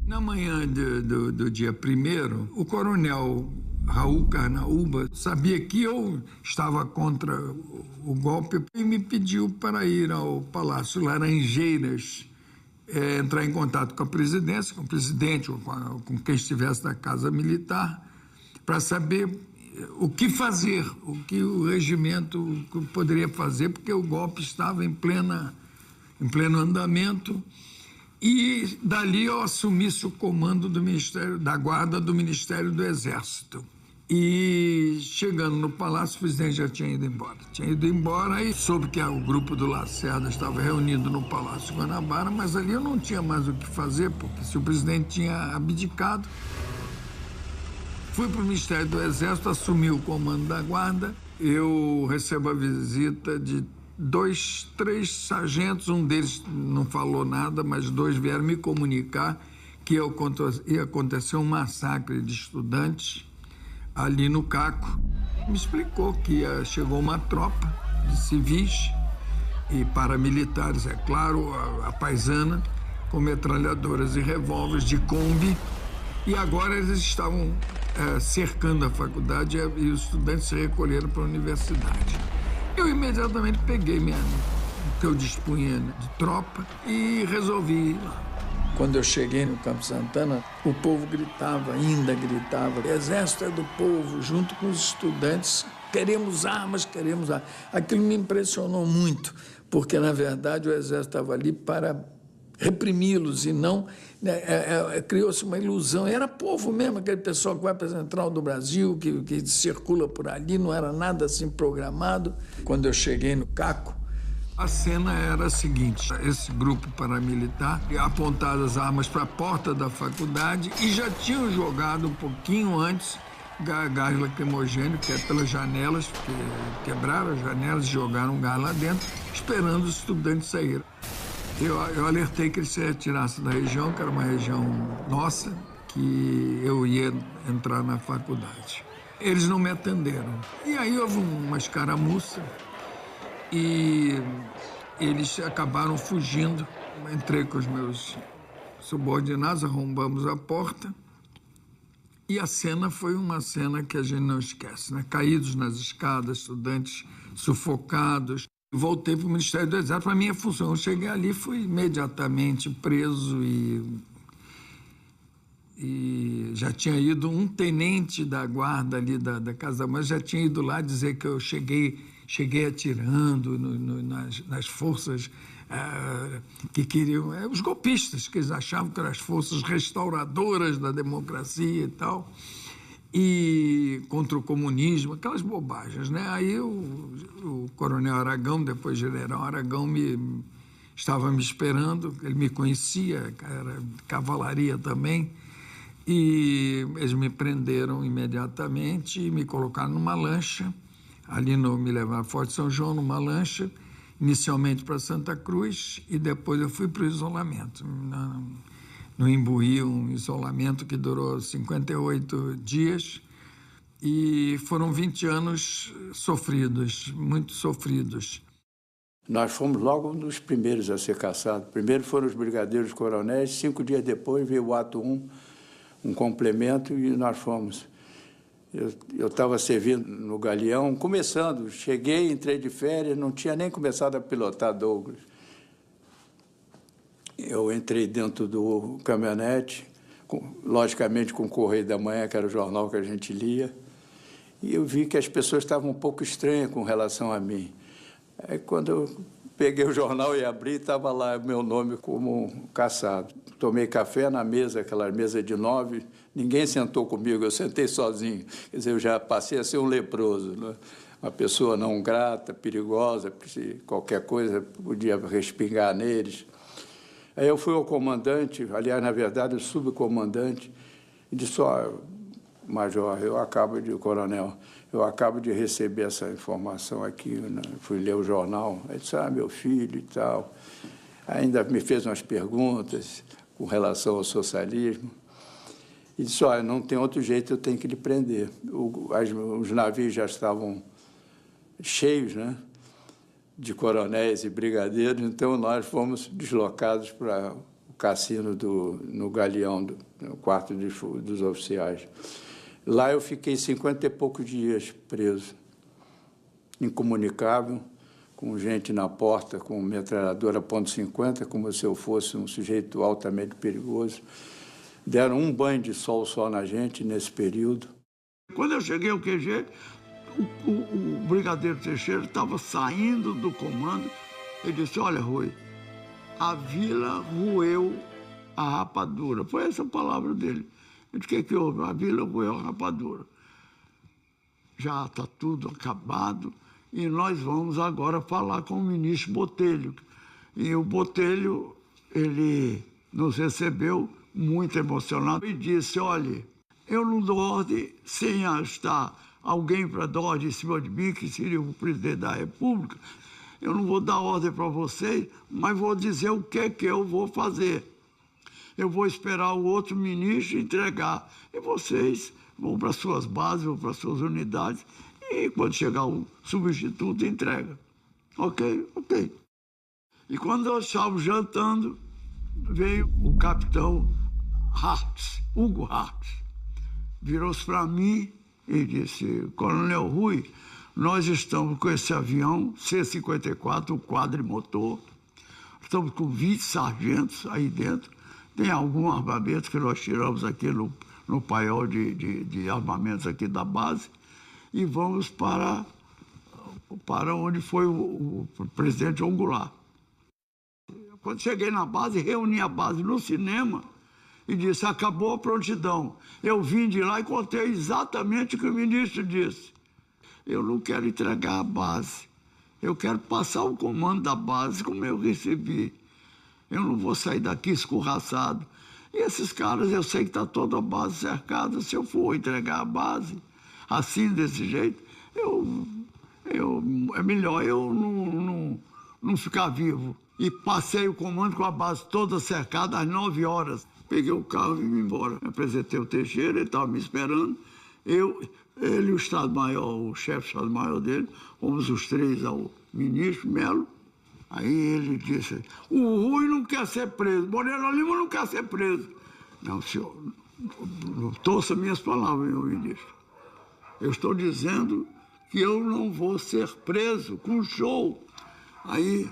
Na manhã do dia 1º, o coronel Raul Carnaúba sabia que eu estava contra o golpe e me pediu para ir ao Palácio Laranjeiras, entrar em contato com a presidência, com o presidente ou com quem estivesse da Casa Militar, para saber o que fazer, o que o regimento poderia fazer, porque o golpe estava em pleno andamento. E dali eu assumisse o comando do Ministério da Guarda do Ministério do Exército. E chegando no palácio, o presidente já tinha ido embora. Tinha ido embora e soube que o grupo do Lacerda estava reunido no Palácio Guanabara, mas ali eu não tinha mais o que fazer, porque se o presidente tinha abdicado. Fui para o Ministério do Exército, assumi o comando da Guarda. Eu recebo a visita de 3 sargentos, um deles não falou nada, mas 2 vieram me comunicar que ia acontecer um massacre de estudantes ali no Caco. Me explicou que chegou uma tropa de civis e paramilitares, é claro, a paisana, com metralhadoras e revólveres de Kombi, e agora eles estavam cercando a faculdade e os estudantes se recolheram para a universidade. Eu imediatamente peguei o que eu dispunha de tropa e resolvi ir lá. Quando eu cheguei no Campo Santana, o povo gritava, ainda gritava, Exército é do povo, junto com os estudantes, queremos armas, queremos armas. Aquilo me impressionou muito, porque, na verdade, o Exército estava ali para reprimi-los e não... criou-se uma ilusão. Era povo mesmo, aquele pessoal que vai para a Central do Brasil, que circula por ali, não era nada assim programado. Quando eu cheguei no Caco, a cena era a seguinte, esse grupo paramilitar apontava as armas para a porta da faculdade e já tinham jogado um pouquinho antes gás lacrimogêneo, que é pelas janelas, porque quebraram as janelas e jogaram gás lá dentro, esperando os estudantes saírem. Eu alertei que eles se retirassem da região, que era uma região nossa, que eu ia entrar na faculdade. Eles não me atenderam. E aí houve uma escaramuça e eles acabaram fugindo. Entrei com os meus subordinados, arrombamos a porta e a cena foi uma cena que a gente não esquece, né? Caídos nas escadas, estudantes sufocados. Voltei para o Ministério do Exército, para a minha função. Eu cheguei ali, fui imediatamente preso e já tinha ido um tenente da guarda ali da Casa da Mãe, já tinha ido lá dizer que eu cheguei atirando nas forças que queriam... os golpistas, que eles achavam que eram as forças restauradoras da democracia e tal, e contra o comunismo, aquelas bobagens, né? Aí o coronel Aragão, depois general Aragão, estava me esperando, ele me conhecia, era cavalaria também, e eles me prenderam imediatamente e me colocaram numa lancha, me levaram a Forte São João numa lancha, inicialmente para Santa Cruz, e depois eu fui para o isolamento. no Imbuí, um isolamento que durou 58 dias. E foram 20 anos sofridos, muito sofridos. Nós fomos logo um dos primeiros a ser caçados. Primeiro foram os brigadeiros coronéis, 5 dias depois veio o ato 1, um complemento, e nós fomos. Eu estava servindo no Galeão, começando, cheguei, entrei de férias, não tinha nem começado a pilotar Douglas. Eu entrei dentro do caminhonete, logicamente com o Correio da Manhã, que era o jornal que a gente lia, e eu vi que as pessoas estavam um pouco estranhas com relação a mim. Aí, quando eu peguei o jornal e abri, estava lá meu nome como caçado. Tomei café na mesa, aquela mesa de 9, ninguém sentou comigo, eu sentei sozinho. Quer dizer, eu já passei a ser um leproso, né? Uma pessoa não grata, perigosa, porque qualquer coisa podia respingar neles. Aí eu fui ao comandante, aliás, na verdade, o subcomandante, e disse: ó, major, coronel, eu acabo de receber essa informação aqui, né? Fui ler o jornal, aí disse: ah, meu filho e tal. Ainda me fez umas perguntas com relação ao socialismo. E disse: olha, não tem outro jeito, eu tenho que lhe prender. Os navios já estavam cheios, né, de coronéis e brigadeiros, então nós fomos deslocados para o cassino no Galeão, no quarto dos oficiais. Lá eu fiquei 50 e poucos dias preso, incomunicável, com gente na porta, com metralhadora .50, como se eu fosse um sujeito altamente perigoso. Deram um banho de sol só na gente nesse período. Quando eu cheguei ao QG, o brigadeiro Teixeira estava saindo do comando. Ele disse: olha, Rui, a vila roeu a rapadura. Foi essa a palavra dele. Eu disse: o que houve? A vila roeu a rapadura. Já está tudo acabado e nós vamos agora falar com o ministro Botelho. E o Botelho, ele nos recebeu muito emocionado e disse: olha, eu não dou ordem sem estar alguém para dar ordem em cima de mim, que seria o presidente da República. Eu não vou dar ordem para vocês, mas vou dizer o que eu vou fazer. Eu vou esperar o outro ministro entregar. E vocês vão para suas bases, vão para suas unidades, e quando chegar o substituto, entrega. Ok? Ok. E quando nós estávamos jantando, veio o capitão Hartz, Hugo Hartz. Virou-se para mim e disse: Coronel Rui, nós estamos com esse avião C-54, o quadrimotor. Estamos com 20 sargentos aí dentro. Tem algum armamento que nós tiramos aqui no paiol de armamentos aqui da base. E vamos para onde foi o presidente João Goulart. Quando cheguei na base, reuni a base no cinema e disse: acabou a prontidão. Eu vim de lá e contei exatamente o que o ministro disse. Eu não quero entregar a base. Eu quero passar o comando da base como eu recebi. Eu não vou sair daqui escorraçado. E esses caras, eu sei que está toda a base cercada. Se eu for entregar a base assim, desse jeito, é melhor eu não ficar vivo. E passei o comando com a base toda cercada às 9 horas. Peguei o carro e vim embora. Me apresentei o Teixeira, ele estava me esperando. Ele e o Estado-Maior, o chefe do Estado-Maior dele, fomos os três ao ministro Melo. Aí ele disse: o Rui não quer ser preso, Moreira Lima não quer ser preso. Não, senhor, não torça minhas palavras, meu ministro. Eu estou dizendo que eu não vou ser preso com show. Aí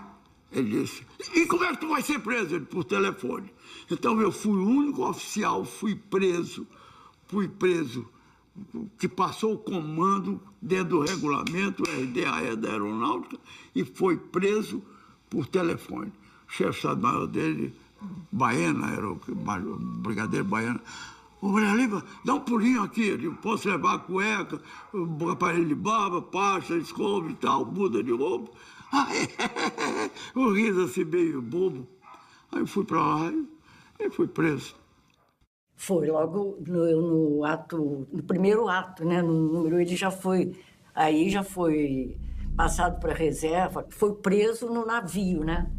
ele disse: e como é que tu vai ser preso? Ele, por telefone. Então eu fui o único oficial, fui preso, que passou o comando dentro do regulamento, o RDAE da Aeronáutica, e foi preso por telefone. O chefe de Estado-Maior dele, Baena, era o brigadeiro Baena: ô, Moreira Lima, dá um pulinho aqui, eu posso levar a cueca, o aparelho de barba, pasta, escova e tal, muda de roupa. O riso assim meio bobo. Aí eu fui para lá e fui preso. Foi logo no primeiro ato, né? No número, ele já foi passado para reserva, foi preso no navio, né?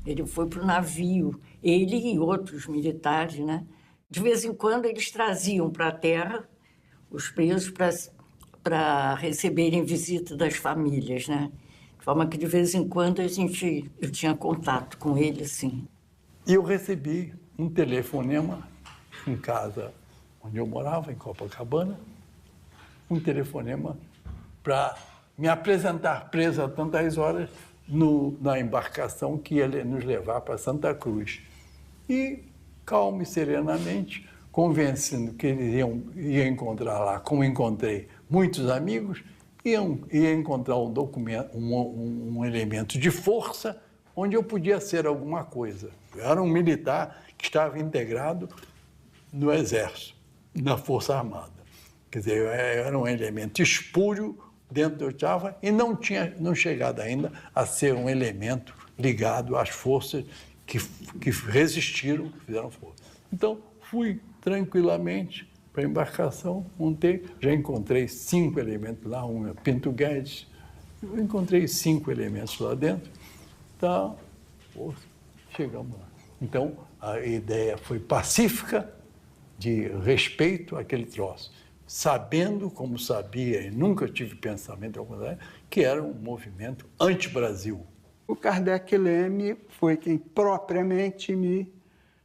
Ele foi para o navio, ele e outros militares, né? De vez em quando eles traziam para a terra os presos para receberem visita das famílias, né? De forma que de vez em quando eu tinha contato com ele, assim. E eu recebi um telefonema em casa onde eu morava, em Copacabana, um telefonema para me apresentar preso a tantas horas na embarcação que ia nos levar para Santa Cruz. E, calmo e serenamente, convencendo que eles iam encontrar lá, como encontrei muitos amigos, ia encontrar um documento, um elemento de força onde eu podia ser alguma coisa. Eu era um militar que estava integrado no Exército, na Força Armada. Quer dizer, eu era um elemento espúrio dentro do Java e não chegado ainda a ser um elemento ligado às forças que resistiram, que fizeram força. Então, fui tranquilamente para a embarcação, montei, já encontrei 5 elementos lá, um é Pinto Guedes, eu encontrei 5 elementos lá dentro, então, chegamos lá. Então, a ideia foi pacífica, de respeito àquele troço, sabendo, como sabia, e nunca tive pensamento ao contrário, que era um movimento anti-Brasil. O Kardec Leme foi quem propriamente me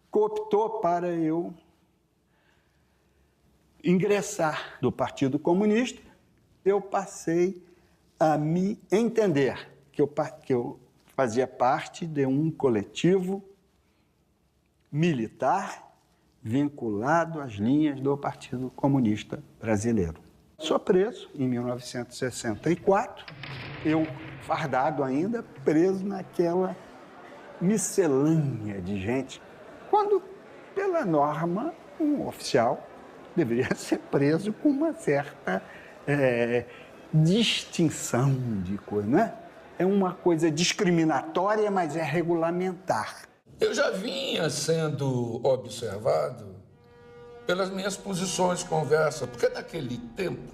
cooptou para eu ingressar no Partido Comunista. Eu passei a me entender que eu fazia parte de um coletivo militar vinculado às linhas do Partido Comunista Brasileiro. Sou preso em 1964, eu fardado ainda, preso naquela miscelânea de gente, quando, pela norma, um oficial deveria ser preso com uma certa distinção de coisa, não é? É uma coisa discriminatória, mas é regulamentar. Eu já vinha sendo observado pelas minhas posições, conversa, porque naquele tempo,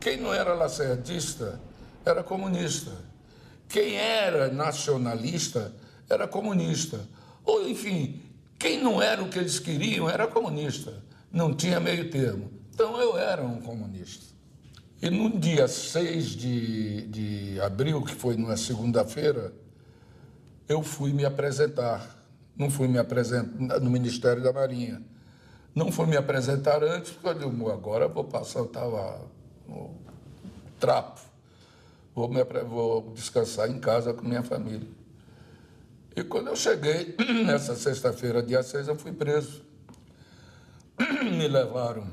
quem não era lacerdista era comunista. Quem era nacionalista era comunista. Ou, enfim, quem não era o que eles queriam era comunista. Não tinha meio termo. Então, eu era um comunista. E no dia 6 de abril, que foi numa segunda-feira, eu fui me apresentar. Não fui me apresentar no Ministério da Marinha. Não fui me apresentar antes, porque eu digo, agora vou passar, eu estava no trapo. Vou descansar em casa com minha família. E quando eu cheguei, nessa sexta-feira, dia 6, eu fui preso. Me levaram.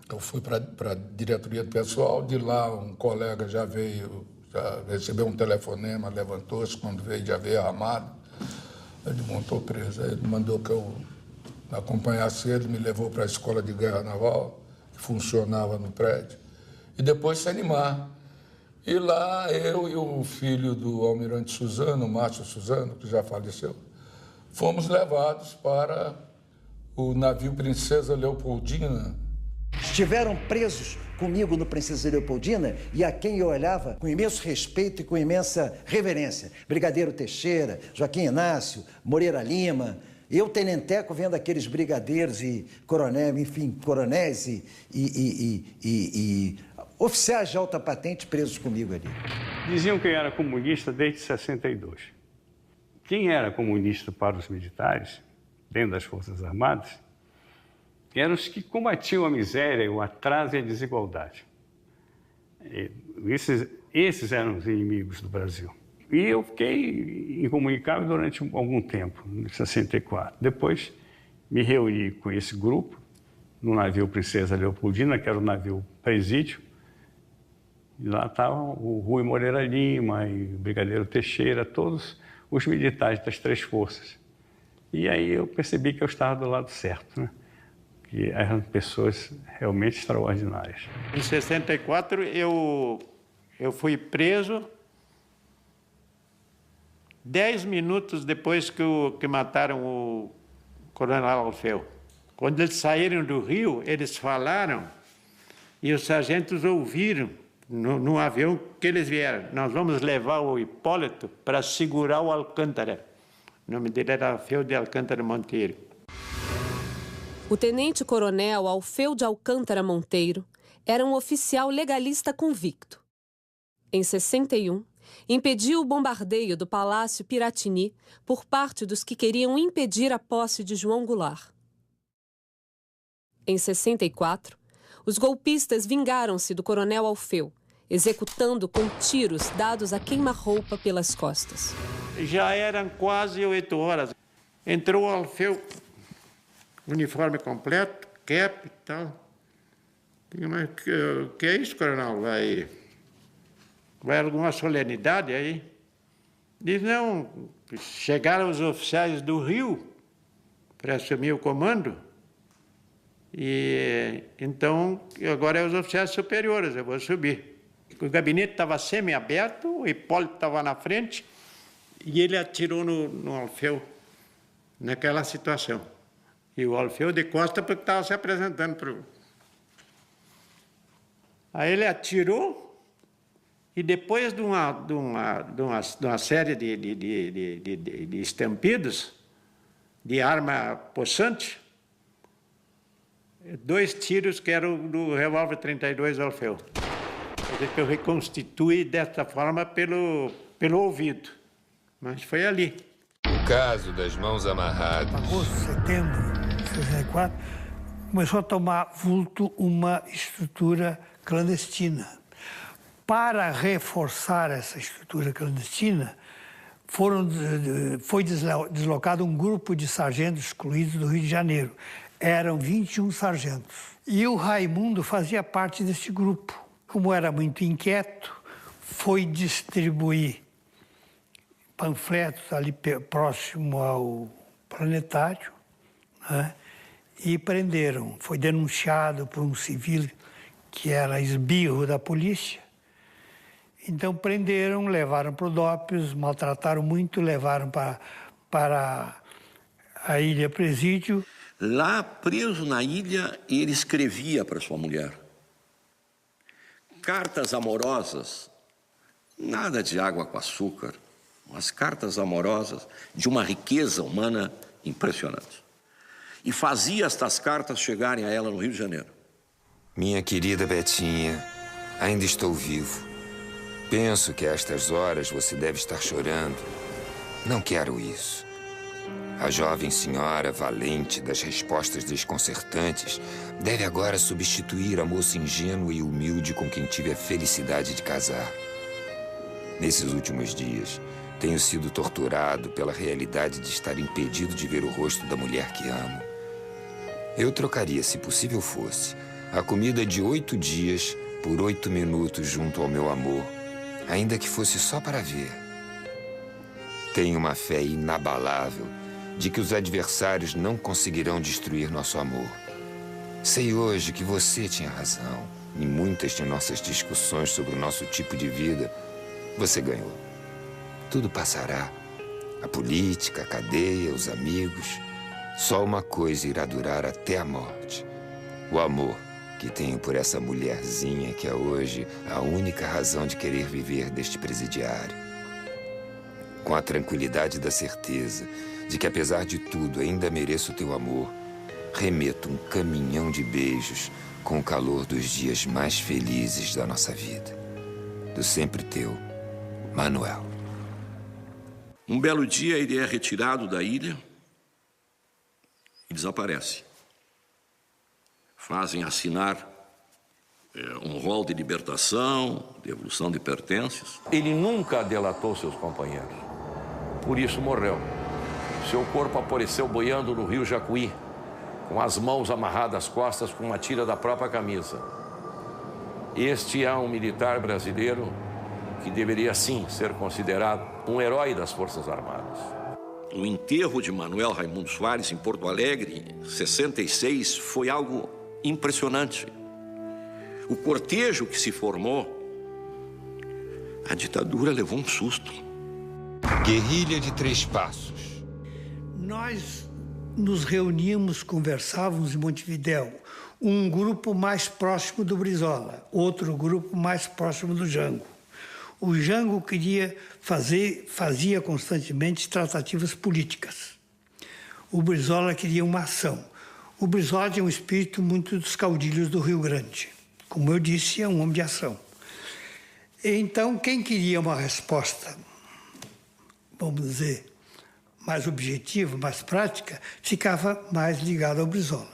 Eu fui para a diretoria do pessoal, de lá um colega já veio, já recebeu um telefonema, levantou-se quando veio, já veio armado. Ele montou preso. Aí ele mandou que eu acompanhasse ele, me levou para a Escola de Guerra Naval, que funcionava no prédio, e depois se animar. E lá eu e o filho do almirante Suzano, Márcio Suzano, que já faleceu, fomos levados para o navio Princesa Leopoldina. Estiveram presos comigo no Princesa Leopoldina e a quem eu olhava com imenso respeito e com imensa reverência. Brigadeiro Teixeira, Joaquim Inácio, Moreira Lima. Eu, tenenteco, vendo aqueles brigadeiros e coronéis, enfim, coronéis e oficiais de alta patente presos comigo ali. Diziam que eu era comunista desde 62. Quem era comunista para os militares, dentro das Forças Armadas, eram os que combatiam a miséria, o atraso e a desigualdade. Esses eram os inimigos do Brasil. E eu fiquei incomunicável durante algum tempo, em 64. Depois me reuni com esse grupo no navio Princesa Leopoldina, que era o navio presídio. E lá estavam o Rui Moreira Lima e o Brigadeiro Teixeira, todos os militares das 3 forças. E aí eu percebi que eu estava do lado certo, né? Que eram pessoas realmente extraordinárias. Em 64, eu fui preso 10 minutos depois que mataram o coronel Alfeu. Quando eles saíram do Rio, eles falaram e os sargentos ouviram no avião que eles vieram. Nós vamos levar o Hipólito para segurar o Alcântara. O nome dele era Alfeu de Alcântara Monteiro. O tenente-coronel Alfeu de Alcântara Monteiro era um oficial legalista convicto. Em 61, impediu o bombardeio do Palácio Piratini por parte dos que queriam impedir a posse de João Goulart. Em 64, os golpistas vingaram-se do coronel Alfeu, executando com tiros dados a queima-roupa pelas costas. Já eram quase 8 horas. Entrou o Alfeu, uniforme completo, cap e tal. Mas que é isso, coronel? Vai alguma solenidade aí? Diz, não, chegaram os oficiais do Rio para assumir o comando. E então, agora é os oficiais superiores, eu vou subir. O gabinete estava semi-aberto, o Hipólito estava na frente e ele atirou no Alfeu, naquela situação. E o Alfeu de costa porque estava se apresentando para o... Aí ele atirou e depois de uma série de estampidos de arma possante, 2 tiros que eram do revólver 32 Alfeu. Quer dizer que eu reconstituí desta forma pelo ouvido. Mas foi ali. O caso das mãos amarradas. Agosto, setembro de 64, começou a tomar vulto uma estrutura clandestina. Para reforçar essa estrutura clandestina, foi deslocado um grupo de sargentos excluídos do Rio de Janeiro. Eram 21 sargentos. E o Raimundo fazia parte desse grupo. Como era muito inquieto, foi distribuir panfletos ali próximo ao planetário, né? E prenderam. Foi denunciado por um civil que era esbirro da polícia. Então prenderam, levaram para o DOPS, maltrataram muito, levaram para a Ilha Presídio. Lá, preso na ilha, ele escrevia para sua mulher cartas amorosas, nada de água com açúcar, mas cartas amorosas de uma riqueza humana impressionante. E fazia estas cartas chegarem a ela no Rio de Janeiro. Minha querida Betinha, ainda estou vivo. Penso que a estas horas você deve estar chorando. Não quero isso. A jovem senhora valente das respostas desconcertantes deve agora substituir a moça ingênua e humilde com quem tive a felicidade de casar. Nesses últimos dias, tenho sido torturado pela realidade de estar impedido de ver o rosto da mulher que amo. Eu trocaria, se possível fosse, a comida de 8 dias por 8 minutos junto ao meu amor, ainda que fosse só para ver. Tenho uma fé inabalável de que os adversários não conseguirão destruir nosso amor. Sei hoje que você tinha razão. Em muitas de nossas discussões sobre o nosso tipo de vida, você ganhou. Tudo passará. A política, a cadeia, os amigos. Só uma coisa irá durar até a morte. O amor que tenho por essa mulherzinha que é hoje a única razão de querer viver deste presidiário. Com a tranquilidade da certeza de que, apesar de tudo, ainda mereço teu amor, remeto um caminhão de beijos com o calor dos dias mais felizes da nossa vida. Do sempre teu, Manuel. Um belo dia ele é retirado da ilha e desaparece. Fazem assinar um rol de libertação, devolução de pertences. Ele nunca delatou seus companheiros, por isso morreu. Seu corpo apareceu boiando no rio Jacuí, com as mãos amarradas às costas com uma tira da própria camisa. Este é um militar brasileiro que deveria, sim, ser considerado um herói das Forças Armadas. O enterro de Manuel Raimundo Soares em Porto Alegre, em 66, foi algo impressionante. O cortejo que se formou, a ditadura levou um susto. Guerrilha de 3 passos. Nós nos reuníamos, conversávamos em Montevidéu. Um grupo mais próximo do Brizola, outro grupo mais próximo do Jango. O Jango fazia constantemente tratativas políticas. O Brizola queria uma ação. O Brizola tinha um espírito muito dos caudilhos do Rio Grande. Como eu disse, é um homem de ação. Então, quem queria uma resposta, vamos dizer, mais objetiva, mais prática, ficava mais ligado ao Brizola.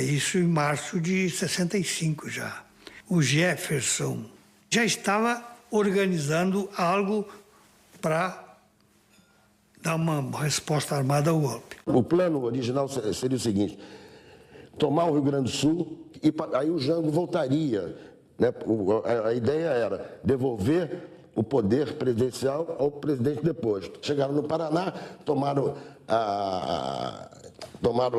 Isso em março de 65 já. O Jefferson já estava organizando algo para dar uma resposta armada ao golpe. O plano original seria o seguinte: tomar o Rio Grande do Sul e aí o Jango voltaria, né? A ideia era devolver o poder presidencial ao presidente deposto. Chegaram no Paraná, tomaram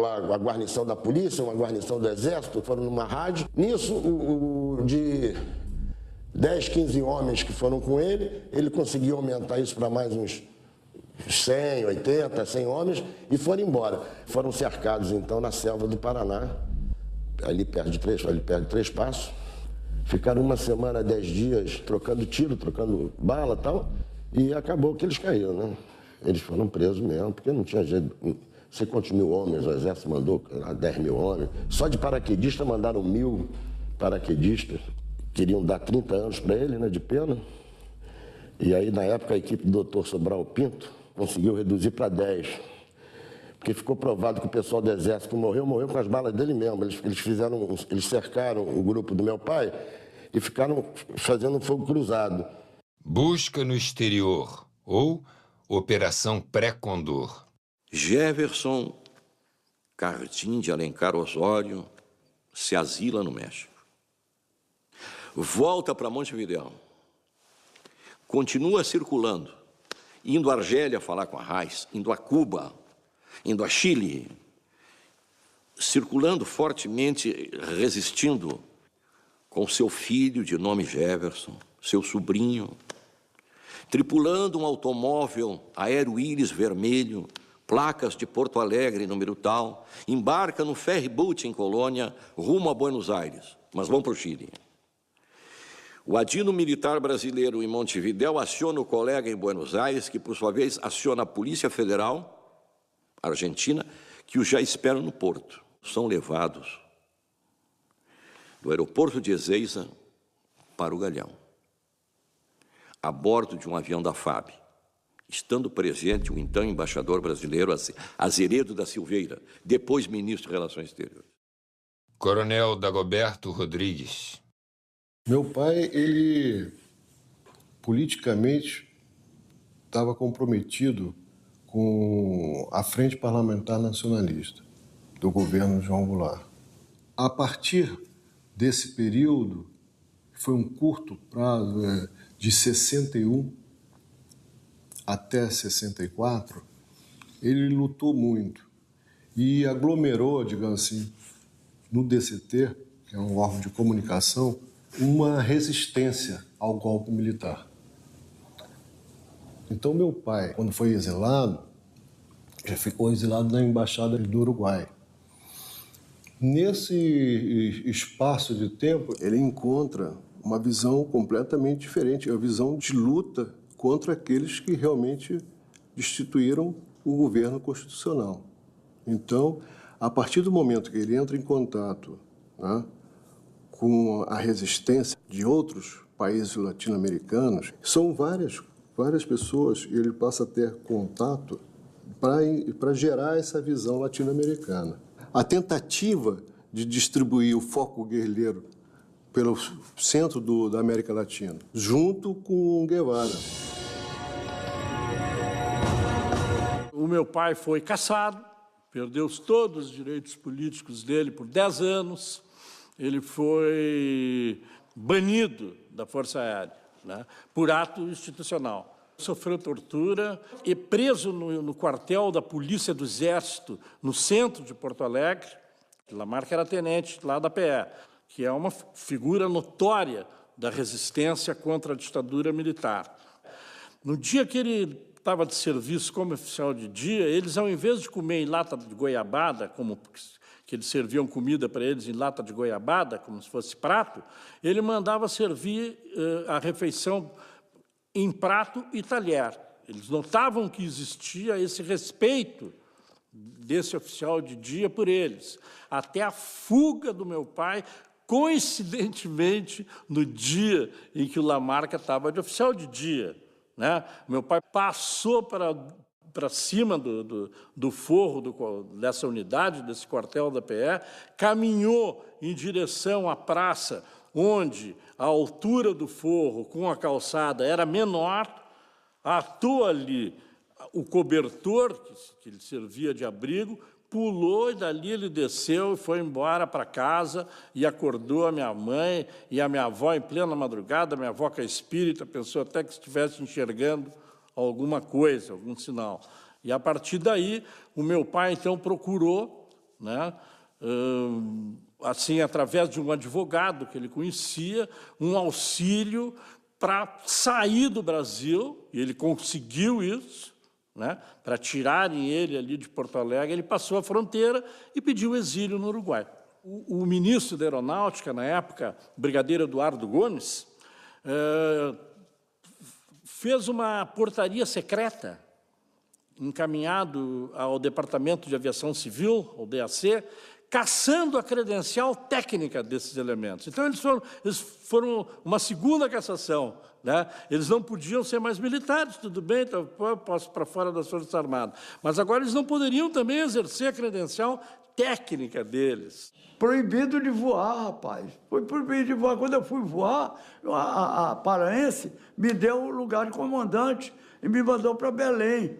lá a guarnição da polícia, uma guarnição do exército, foram numa rádio. Nisso, de 10, 15 homens que foram com ele conseguiu aumentar isso para mais uns 100, 80, 100 homens e foram embora. Foram cercados, então, na selva do Paraná, ali perto de Três Passos. Ficaram uma semana, 10 dias, trocando tiro, trocando bala e tal, e acabou que eles caíram, né? Eles foram presos mesmo, porque não tinha jeito. 50 mil homens, o exército mandou 10 mil homens. Só de paraquedista mandaram 1000 paraquedistas. Queriam dar 30 anos para ele, né, de pena. E aí, na época, a equipe do Dr. Sobral Pinto conseguiu reduzir para 10. Porque ficou provado que o pessoal do exército morreu com as balas dele mesmo. Eles cercaram o grupo do meu pai e ficaram fazendo um fogo cruzado. Busca no exterior, ou Operação Pré-Condor. Jefferson Cardim de Alencar Osório se asila no México. Volta para Montevidéu. Continua circulando, indo a Argélia falar com a Reis, indo a Cuba, indo a Chile, circulando fortemente, resistindo com seu filho de nome Jefferson, seu sobrinho, tripulando um automóvel Aero Íris vermelho, placas de Porto Alegre, número tal, embarca no ferryboat em Colônia, rumo a Buenos Aires, mas vão para o Chile. O adino militar brasileiro em Montevidéu aciona o colega em Buenos Aires, que, por sua vez, aciona a Polícia Federal Argentina, que os já esperam no porto. São levados do aeroporto de Ezeiza para o Galeão, a bordo de um avião da FAB, estando presente o então embaixador brasileiro Azeredo da Silveira, depois ministro de Relações Exteriores. Coronel Dagoberto Rodrigues. Meu pai, ele politicamente estava comprometido com a Frente Parlamentar Nacionalista do governo João Goulart. A partir desse período, que foi um curto prazo, de 61 até 64, ele lutou muito e aglomerou, digamos assim, no DCT, que é um órgão de comunicação, uma resistência ao golpe militar. Então, meu pai, quando foi exilado, já ficou exilado na Embaixada do Uruguai. Nesse espaço de tempo, ele encontra uma visão completamente diferente, a visão de luta contra aqueles que realmente destituíram o governo constitucional. Então, a partir do momento que ele entra em contato, né, com a resistência de outros países latino-americanos, são várias pessoas que ele passa a ter contato para gerar essa visão latino-americana. A tentativa de distribuir o foco guerrilheiro pelo centro da América Latina, junto com o Guevara. O meu pai foi cassado, perdeu todos os direitos políticos dele por 10 anos. Ele foi banido da Força Aérea, né, por ato institucional. Sofreu tortura e preso no quartel da Polícia do Exército, no centro de Porto Alegre. Lamarck era tenente lá da PE, que é uma figura notória da resistência contra a ditadura militar. No dia que ele estava de serviço como oficial de dia, eles, ao invés de comer em lata de goiabada, como que eles serviam comida para eles em lata de goiabada, como se fosse prato, ele mandava servir a refeição em prato e talher. Eles notavam que existia esse respeito desse oficial de dia por eles, até a fuga do meu pai, coincidentemente, no dia em que o Lamarca estava de oficial de dia, né? Meu pai passou para cima do forro dessa unidade, desse quartel da PE, caminhou em direção à praça, onde a altura do forro com a calçada era menor, atou ali o cobertor, que lhe servia de abrigo, pulou e dali ele desceu e foi embora para casa e acordou a minha mãe e a minha avó em plena madrugada. Minha avó, que é espírita, pensou até que estivesse enxergando alguma coisa, algum sinal. E, a partir daí, o meu pai, então, procurou, né, assim, através de um advogado que ele conhecia, um auxílio para sair do Brasil, e ele conseguiu isso, né, para tirarem ele ali de Porto Alegre. Ele passou a fronteira e pediu exílio no Uruguai. O ministro da Aeronáutica, na época, o brigadeiro Eduardo Gomes, fez uma portaria secreta, encaminhado ao Departamento de Aviação Civil, ao DAC, caçando a credencial técnica desses elementos. Então, eles foram uma segunda cassação, né? Eles não podiam ser mais militares, tudo bem, então, posso para fora das Forças Armadas. Mas agora eles não poderiam também exercer a credencial técnica deles. Proibido de voar, rapaz. Foi proibido de voar. Quando eu fui voar, a paraense me deu o lugar de comandante e me mandou para Belém.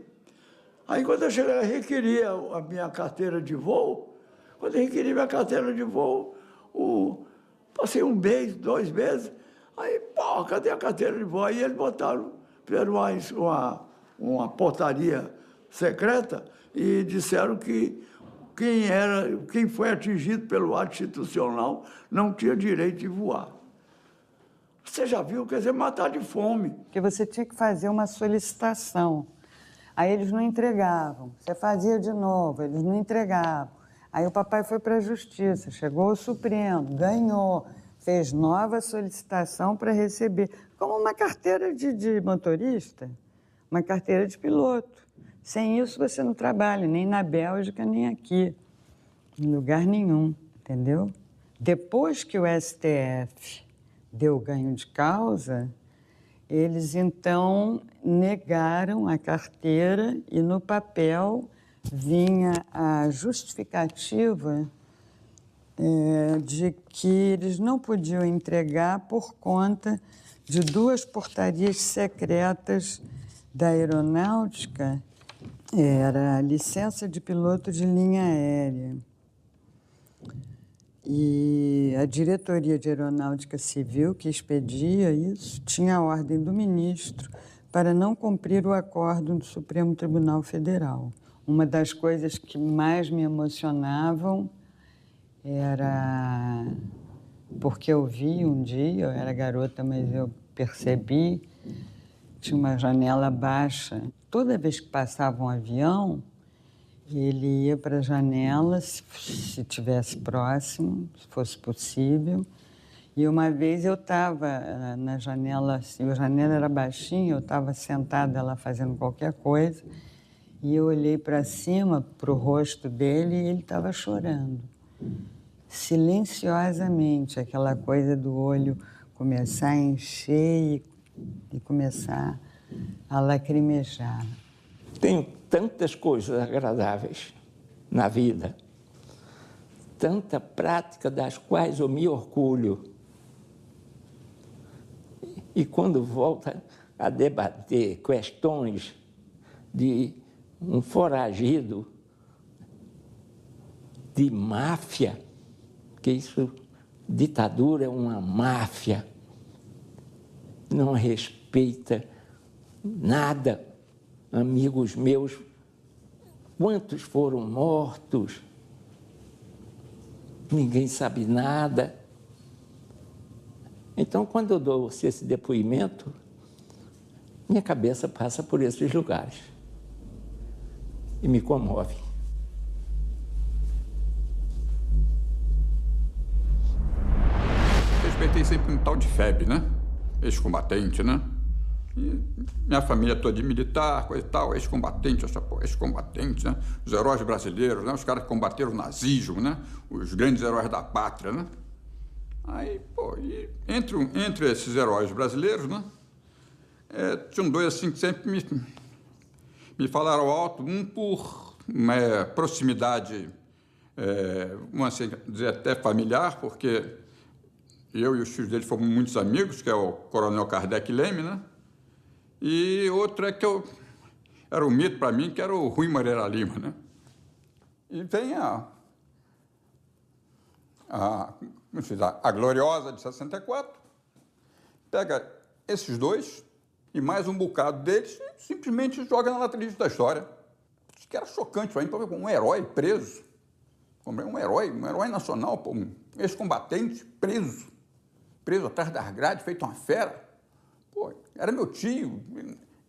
Aí, quando eu cheguei, eu requeria a minha carteira de voo. Quando eu requeri minha carteira de voo, passei 1 mês, 2 meses. Aí, pô, cadê a carteira de voo? Aí eles botaram, fizeram uma portaria secreta e disseram que quem foi atingido pelo ato institucional não tinha direito de voar. Você já viu, quer dizer, matar de fome. Porque você tinha que fazer uma solicitação. Aí eles não entregavam. Você fazia de novo, eles não entregavam. Aí o papai foi para a Justiça, chegou ao Supremo, ganhou, fez nova solicitação para receber, como uma carteira de motorista, uma carteira de piloto. Sem isso você não trabalha, nem na Bélgica, nem aqui, em lugar nenhum, entendeu? Depois que o STF deu ganho de causa, eles então negaram a carteira e no papel vinha a justificativa de que eles não podiam entregar por conta de 2 portarias secretas da Aeronáutica. Era a licença de piloto de linha aérea. E a Diretoria de Aeronáutica Civil, que expedia isso, tinha a ordem do ministro para não cumprir o acórdão do Supremo Tribunal Federal. Uma das coisas que mais me emocionavam era porque eu vi um dia, eu era garota, mas eu percebi, tinha uma janela baixa. Toda vez que passava um avião, ele ia para a janela, se tivesse próximo, se fosse possível. E uma vez eu estava na janela, assim, a janela era baixinha, eu estava sentada lá fazendo qualquer coisa, e eu olhei para cima, para o rosto dele, e ele estava chorando. Silenciosamente, aquela coisa do olho começar a encher e começar a lacrimejar. Tenho tantas coisas agradáveis na vida, tanta prática das quais eu me orgulho. E quando volta a debater questões de um foragido de máfia, que isso, ditadura é uma máfia, não respeita nada. Amigos meus, quantos foram mortos? Ninguém sabe nada. Então, quando eu dou esse depoimento, minha cabeça passa por esses lugares e me comove. Respeitei sempre um tal de FEB, né? Ex-combatente, né? E minha família toda de militar, coisa e tal, ex-combatente, ex-combatentes, né? Os heróis brasileiros, né? Os caras que combateram o nazismo, né? Os grandes heróis da pátria, né? Aí, pô, e entre esses heróis brasileiros, né? Tinham dois assim que sempre me falaram alto, um por proximidade, vamos assim dizer, até familiar, porque eu e os filhos dele fomos muitos amigos, que é o Coronel Kardec Leme, né? E outro é que era um mito para mim, que era o Rui Moreira Lima, né? E vem a Gloriosa de 64, pega esses dois e mais um bocado deles e simplesmente joga na lateral da história. Isso que era chocante para mim, um herói preso, um herói nacional, pô, um ex-combatente preso atrás das grades, feito uma fera. Pô, era meu tio,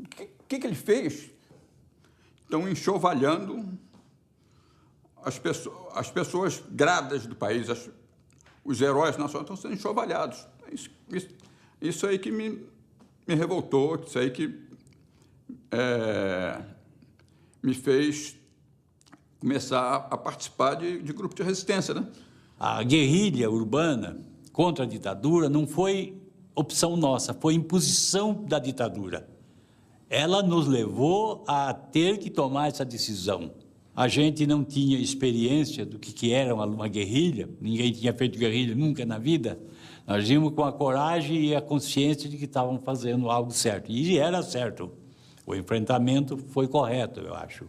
o que ele fez? Estão enxovalhando as pessoas gradas do país, os heróis nacionais estão sendo enxovalhados. Isso aí que me revoltou, isso aí que me fez começar a participar de grupo de resistência, né? A guerrilha urbana contra a ditadura não foi opção nossa, foi imposição da ditadura. Ela nos levou a ter que tomar essa decisão. A gente não tinha experiência do que era uma guerrilha, ninguém tinha feito guerrilha nunca na vida. Nós íamos com a coragem e a consciência de que estavam fazendo algo certo. E era certo. O enfrentamento foi correto, eu acho.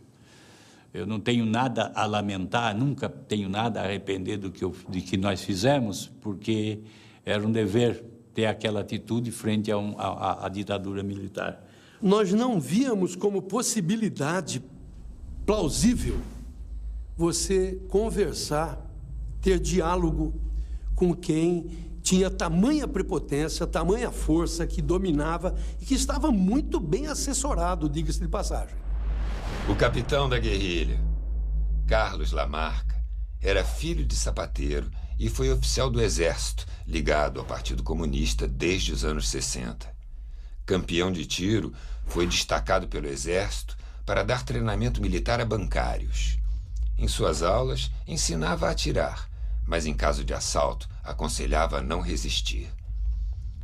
Eu não tenho nada a lamentar, nunca tenho nada a arrepender do que nós fizemos, porque era um dever ter aquela atitude frente à ditadura militar. Nós não víamos como possibilidade plausível você conversar, ter diálogo com quem tinha tamanha prepotência, tamanha força, que dominava e que estava muito bem assessorado, diga-se de passagem. O capitão da guerrilha, Carlos Lamarca, era filho de sapateiro e foi oficial do Exército, ligado ao Partido Comunista desde os anos 60. Campeão de tiro, foi destacado pelo Exército para dar treinamento militar a bancários. Em suas aulas, ensinava a atirar, mas em caso de assalto, aconselhava a não resistir.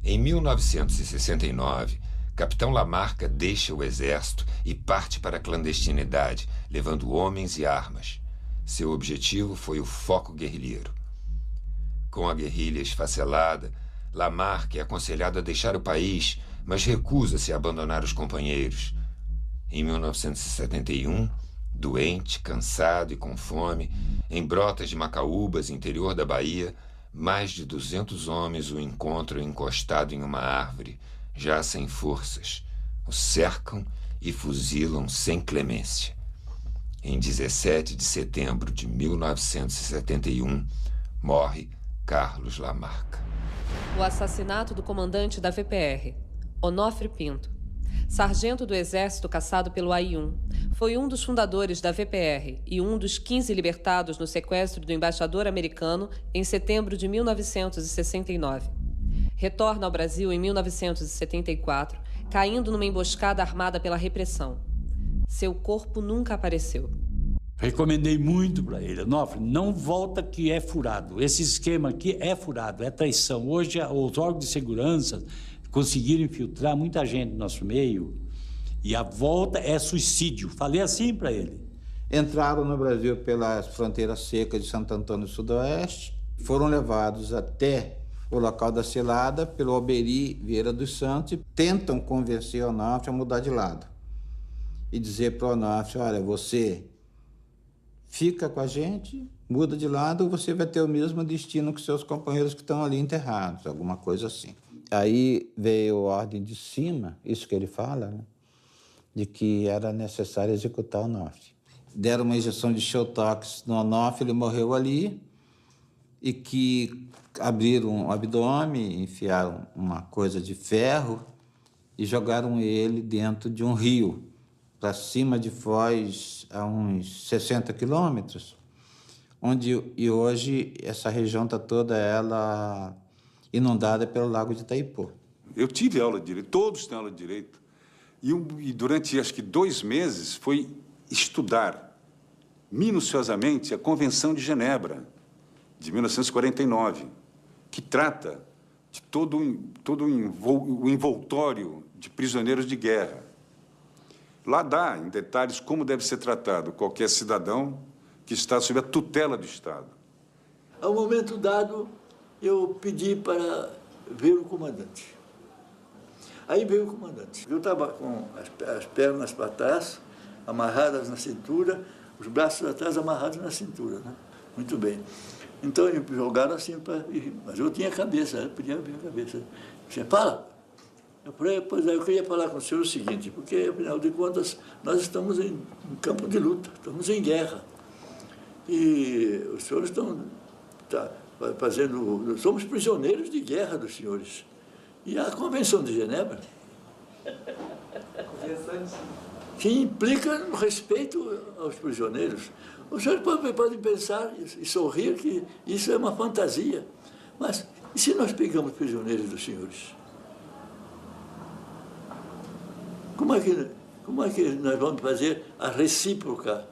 Em 1969, Capitão Lamarca deixa o Exército e parte para a clandestinidade, levando homens e armas. Seu objetivo foi o foco guerrilheiro. Com a guerrilha esfacelada, Lamarca é aconselhado a deixar o país, mas recusa-se a abandonar os companheiros. Em 1971, doente, cansado e com fome, em Brotas de Macaúbas, interior da Bahia, mais de 200 homens o encontram encostado em uma árvore, já sem forças, o cercam e fuzilam sem clemência. Em 17 de setembro de 1971, morre Carlos Lamarca. O assassinato do comandante da VPR, Onofre Pinto, sargento do Exército caçado pelo AI-1, foi um dos fundadores da VPR e um dos 15 libertados no sequestro do embaixador americano em setembro de 1969. Retorna ao Brasil em 1974, caindo numa emboscada armada pela repressão. Seu corpo nunca apareceu. Recomendei muito para ele. Onofre, não volta que é furado. Esse esquema aqui é furado, é traição. Hoje, os órgãos de segurança conseguiram infiltrar muita gente no nosso meio e a volta é suicídio. Falei assim para ele. Entraram no Brasil pelas fronteiras secas de Santo Antônio do Sudoeste, foram levados até o local da cilada pelo Alberi Vieira dos Santos e tentam convencer o Onofre a mudar de lado e dizer para o Onofre, olha, você fica com a gente, muda de lado, ou você vai ter o mesmo destino que seus companheiros que estão ali enterrados, alguma coisa assim. Aí veio a ordem de cima, isso que ele fala, né, de que era necessário executar o Onofre. Deram uma injeção de Showtox no Onofre, ele morreu ali, e que abriram o abdômen, enfiaram uma coisa de ferro e jogaram ele dentro de um rio, para cima de Foz, a uns 60 quilômetros, e hoje essa região está toda ela inundada pelo Lago de Itaipu. Eu tive aula de direito, todos têm aula de direito. E durante, acho que 2 meses, foi estudar minuciosamente a Convenção de Genebra, de 1949, que trata de todo o envoltório de prisioneiros de guerra. Lá dá, em detalhes, como deve ser tratado qualquer cidadão que está sob a tutela do Estado. Ao momento dado, eu pedi para ver o comandante. Aí veio o comandante. Eu estava com as pernas para trás, amarradas na cintura, os braços atrás amarrados na cintura, né? Muito bem. Então, me jogaram assim, mas eu tinha cabeça, eu podia ver a cabeça. Você fala. Eu falei, pois é, eu queria falar com o senhor o seguinte, porque, afinal de contas, nós estamos em campo de luta, estamos em guerra. E os senhores estão fazendo... Somos prisioneiros de guerra dos senhores. E a Convenção de Genebra, que implica no respeito aos prisioneiros. Os senhores podem pensar e sorrir que isso é uma fantasia. Mas e se nós pegamos prisioneiros dos senhores? Como é que nós vamos fazer a recíproca,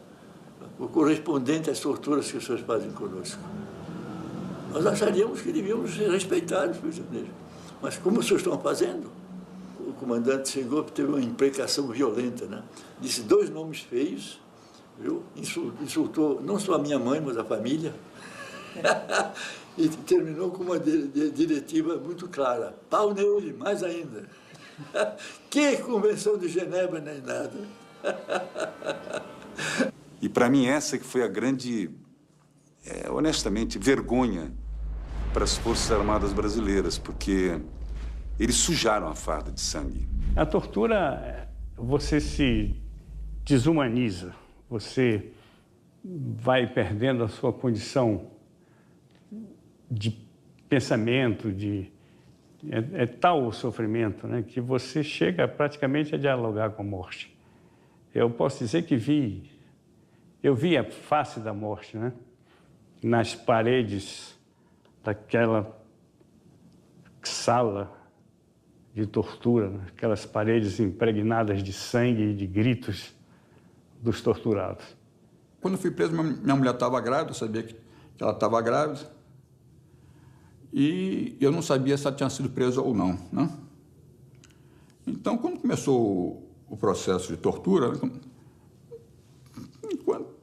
o correspondente às torturas que os senhores fazem conosco? Nós acharíamos que devíamos respeitar os prisioneiros. Mas como os senhores estão fazendo? O comandante chegou, teve uma imprecação violenta, né? Disse 2 nomes feios, viu? Insultou não só a minha mãe, mas a família. E terminou com uma diretiva muito clara. Pau nele, mais ainda. Que Convenção de Genebra nem nada. E para mim essa que foi a grande, honestamente, vergonha para as Forças Armadas brasileiras, porque eles sujaram a farda de sangue. A tortura, você se desumaniza, você vai perdendo a sua condição de pensamento, é tal o sofrimento, né, que você chega praticamente a dialogar com a morte. Eu posso dizer que eu vi a face da morte, né, nas paredes daquela sala de tortura, né? Aquelas paredes impregnadas de sangue e de gritos dos torturados. Quando eu fui preso, minha mulher estava grávida, eu sabia que ela estava grávida, e eu não sabia se ela tinha sido presa ou não, né? Então, quando começou o processo de tortura,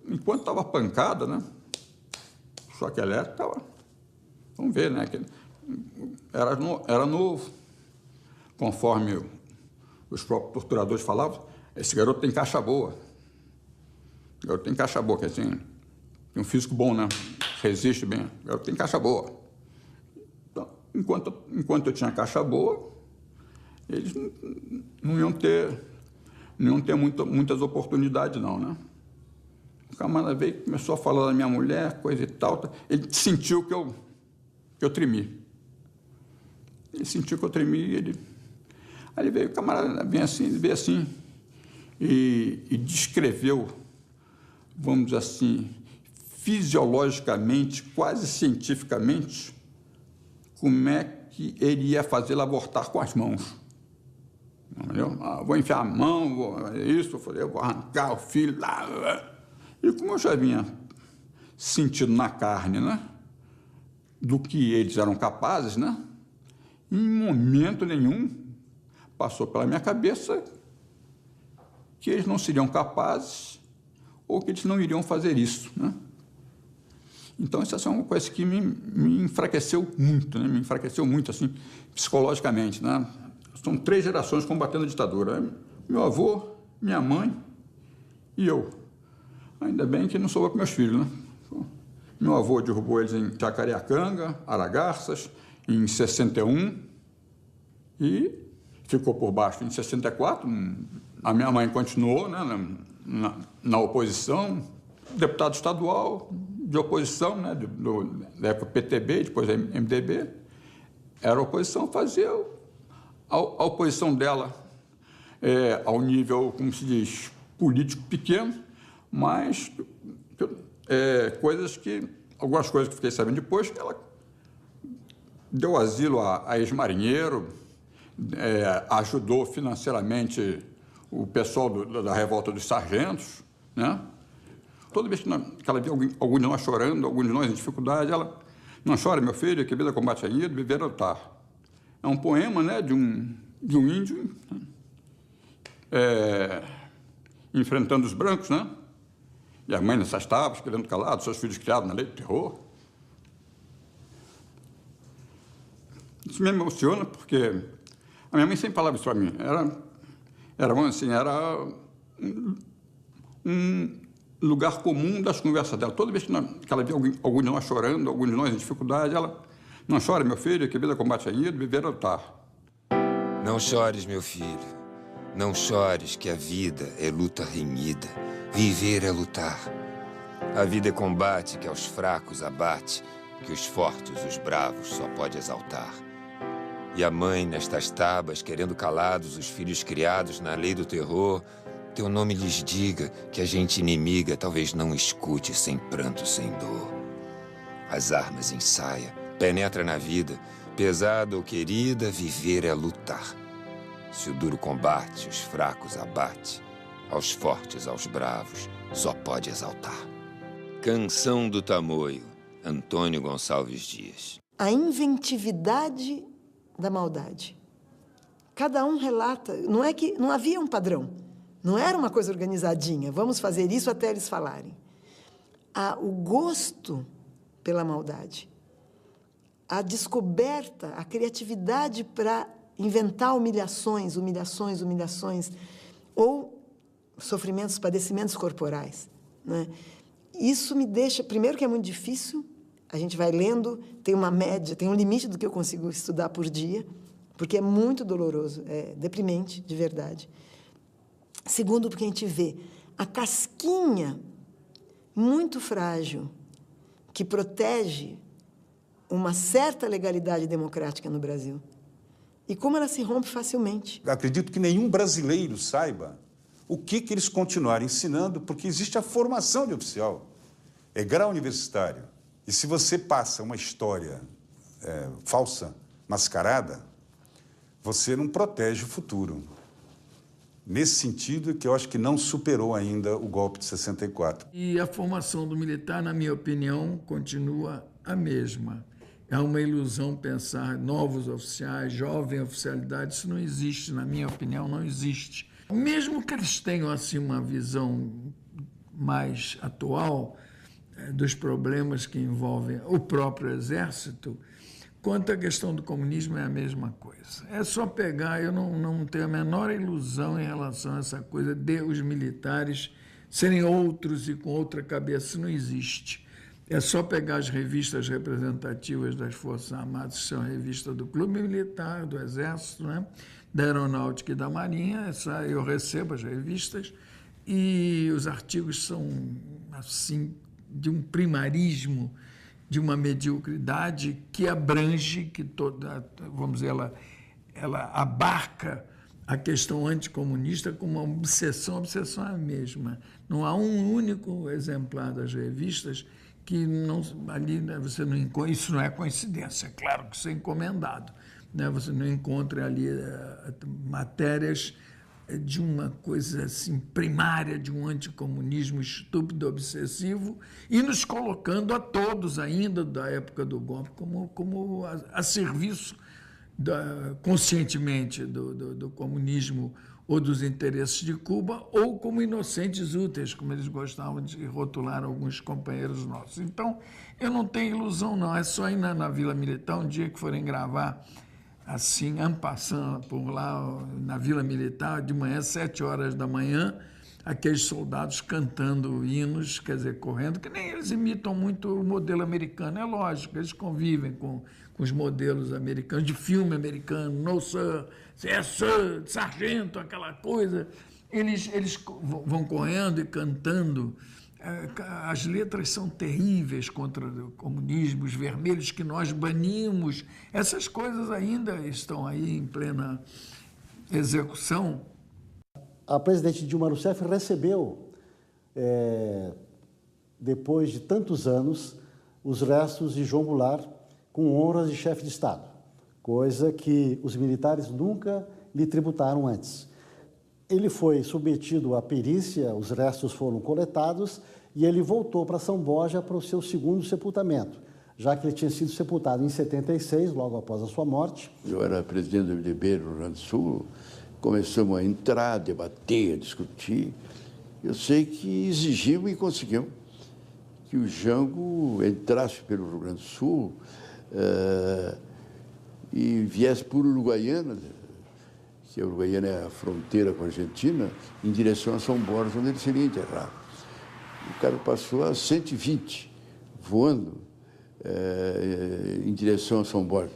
enquanto estava pancada, né? Choque elétrico estava... Vamos ver, né? Era novo. Conforme os próprios torturadores falavam, esse garoto tem caixa boa. O garoto tem caixa boa, que assim, tem um físico bom, né? Resiste bem. O garoto tem caixa boa. Então, enquanto eu tinha caixa boa, eles não iam ter muitas oportunidades, não, né? O camarada veio e começou a falar da minha mulher, coisa e tal. Ele sentiu que eu tremi. Ele sentiu que eu tremi, aí ele veio, o camarada veio assim, e descreveu, vamos dizer assim, fisiologicamente, quase cientificamente, como é que ele ia fazê-la abortar com as mãos. Entendeu? Vou enfiar a mão, eu falei, eu vou arrancar o filho lá. E como eu já vinha sentindo na carne, né, do que eles eram capazes, né, em momento nenhum passou pela minha cabeça que eles não seriam capazes ou que eles não iriam fazer isso, né? Então, isso é uma coisa que me enfraqueceu muito, né? Me enfraqueceu muito, assim, psicologicamente, né? São 3 gerações combatendo a ditadura. Meu avô, minha mãe e eu. Ainda bem que não sou eu com meus filhos, né? Meu avô derrubou eles em Jacareacanga, Aragarças, em 61, e ficou por baixo em 64. A minha mãe continuou, né, na oposição, deputado estadual de oposição, né, da época PTB, depois MDB. Era oposição, fazia a oposição dela ao nível, como se diz, político pequeno, mas algumas coisas que fiquei sabendo depois, que ela deu asilo a ex-marinheiro, ajudou financeiramente o pessoal da revolta dos sargentos, né? Toda vez que ela via algum de nós chorando, algum de nós em dificuldade, ela: "Não chore, meu filho, que a vida combate a ida, viver é lutar." É um poema, né, de um índio enfrentando os brancos, né? E a mãe nessas tábuas, querendo calar seus filhos criados na lei do terror. Isso me emociona, porque a minha mãe sempre falava isso para mim. Era um lugar comum das conversas dela. Toda vez que ela via algum de nós chorando, algum de nós em dificuldade, ela: "Não chore, meu filho, que a vida combate a ida, viver é lutar." Não chores, meu filho. Não chores, que a vida é luta renhida. Viver é lutar. A vida é combate que aos fracos abate, que os fortes, os bravos, só pode exaltar. E a mãe, nestas tabas, querendo calados os filhos criados na lei do terror, teu nome lhes diga que a gente inimiga talvez não escute sem pranto, sem dor. As armas ensaia, penetra na vida, pesada ou querida, viver é lutar. Se o duro combate, os fracos abate, aos fortes, aos bravos, só pode exaltar. Canção do Tamoio, Antônio Gonçalves Dias. A inventividade da maldade. Cada um relata, não é que não havia um padrão, não era uma coisa organizadinha, vamos fazer isso até eles falarem. O gosto pela maldade, a descoberta, a criatividade para inventar humilhações, ou sofrimentos, padecimentos corporais, né? Isso me deixa, primeiro que é muito difícil, a gente vai lendo, tem uma média, tem um limite do que eu consigo estudar por dia, porque é muito doloroso, é deprimente, de verdade. Segundo, porque a gente vê a casquinha muito frágil que protege uma certa legalidade democrática no Brasil. E como ela se rompe facilmente. Acredito que nenhum brasileiro saiba o que eles continuarem ensinando, porque existe a formação de oficial. É grau universitário. E se você passa uma história falsa, mascarada, você não protege o futuro. Nesse sentido, que eu acho que não superou ainda o golpe de 64. E a formação do militar, na minha opinião, continua a mesma. É uma ilusão pensar novos oficiais, jovem oficialidade, isso não existe, na minha opinião, não existe. Mesmo que eles tenham assim uma visão mais atual dos problemas que envolvem o próprio Exército, quanto à questão do comunismo é a mesma coisa. É só pegar, eu não tenho a menor ilusão em relação a essa coisa de os militares serem outros e com outra cabeça, isso não existe. É só pegar as revistas representativas das Forças Armadas, que são revistas do Clube Militar, do Exército, né? Da Aeronáutica e da Marinha, eu recebo as revistas, e os artigos são, assim, de um primarismo, de uma mediocridade que abrange, que toda, vamos dizer, ela abarca a questão anticomunista como uma obsessão, a obsessão é a mesma. Não há um único exemplar das revistas que não, ali, né, você não encontra, isso não é coincidência, é claro que isso é encomendado, né, você não encontra ali matérias de uma coisa assim primária, de um anticomunismo estúpido, obsessivo, e nos colocando a todos ainda da época do golpe como a serviço conscientemente do comunismo ou dos interesses de Cuba, ou como inocentes úteis, como eles gostavam de rotular alguns companheiros nossos. Então, eu não tenho ilusão, não. É só ir na Vila Militar, um dia que forem gravar, assim, en passant, por lá, na Vila Militar, de manhã, 7 horas da manhã, aqueles soldados cantando hinos, quer dizer, correndo, que nem eles imitam muito o modelo americano. É lógico, eles convivem com os modelos americanos, de filme americano, no sir, yes sir, sargento, aquela coisa. Eles vão correndo e cantando. As letras são terríveis contra o comunismo, os vermelhos que nós banimos. Essas coisas ainda estão aí em plena execução. A presidente Dilma Rousseff recebeu, depois de tantos anos, os restos de João Goulart com honras de chefe de Estado, coisa que os militares nunca lhe tributaram antes. Ele foi submetido à perícia, os restos foram coletados e ele voltou para São Borja para o seu segundo sepultamento, já que ele tinha sido sepultado em 76, logo após a sua morte. Eu era presidente do MDB do Rio Grande do Sul, começamos a entrar, a debater, a discutir. Eu sei que exigimos e conseguimos que o Jango entrasse pelo Rio Grande do Sul e viesse por Uruguaiana, que a Uruguaiana é a fronteira com a Argentina, em direção a São Borja, onde ele seria enterrado. O cara passou a 120, voando em direção a São Borja.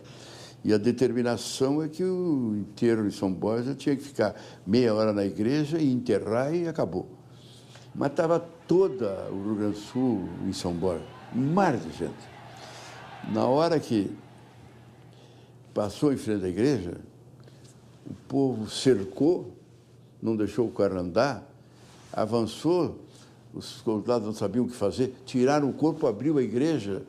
E a determinação é que o enterro em São Borja tinha que ficar meia hora na igreja e enterrar e acabou. Mas estava toda o Rio Grande do Sul em São Borja, um mar de gente. Na hora que passou em frente à igreja, o povo cercou, não deixou o carro andar, avançou, os soldados não sabiam o que fazer, tiraram o corpo, abriu a igreja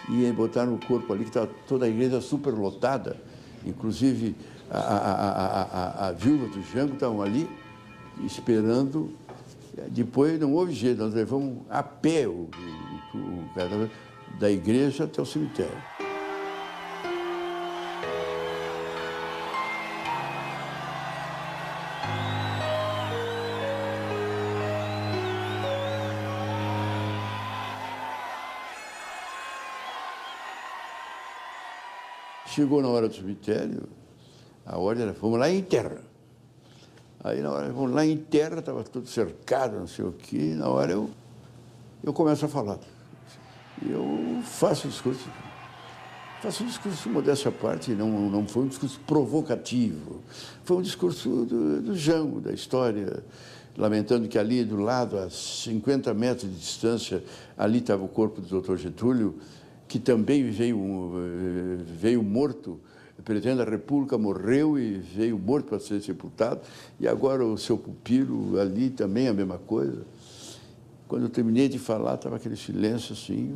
e botaram o corpo ali, que estava toda a igreja superlotada. Inclusive, a viúva do Jango estavam ali esperando. Depois não houve jeito, nós levamos a pé o cadáver da igreja até o cemitério. Chegou na hora do cemitério, a ordem era, vamos lá e enterra. Aí na hora, vamos lá em terra, estava tudo cercado, não sei o quê, na hora eu começo a falar. Eu faço um discurso modéstia à parte, não foi um discurso provocativo, foi um discurso do Jango, da história, lamentando que ali do lado, a 50 metros de distância, ali estava o corpo do Dr. Getúlio, que também veio morto. O presidente da República morreu e veio morto para ser sepultado, e agora o seu pupilo ali também a mesma coisa. Quando eu terminei de falar, estava aquele silêncio assim.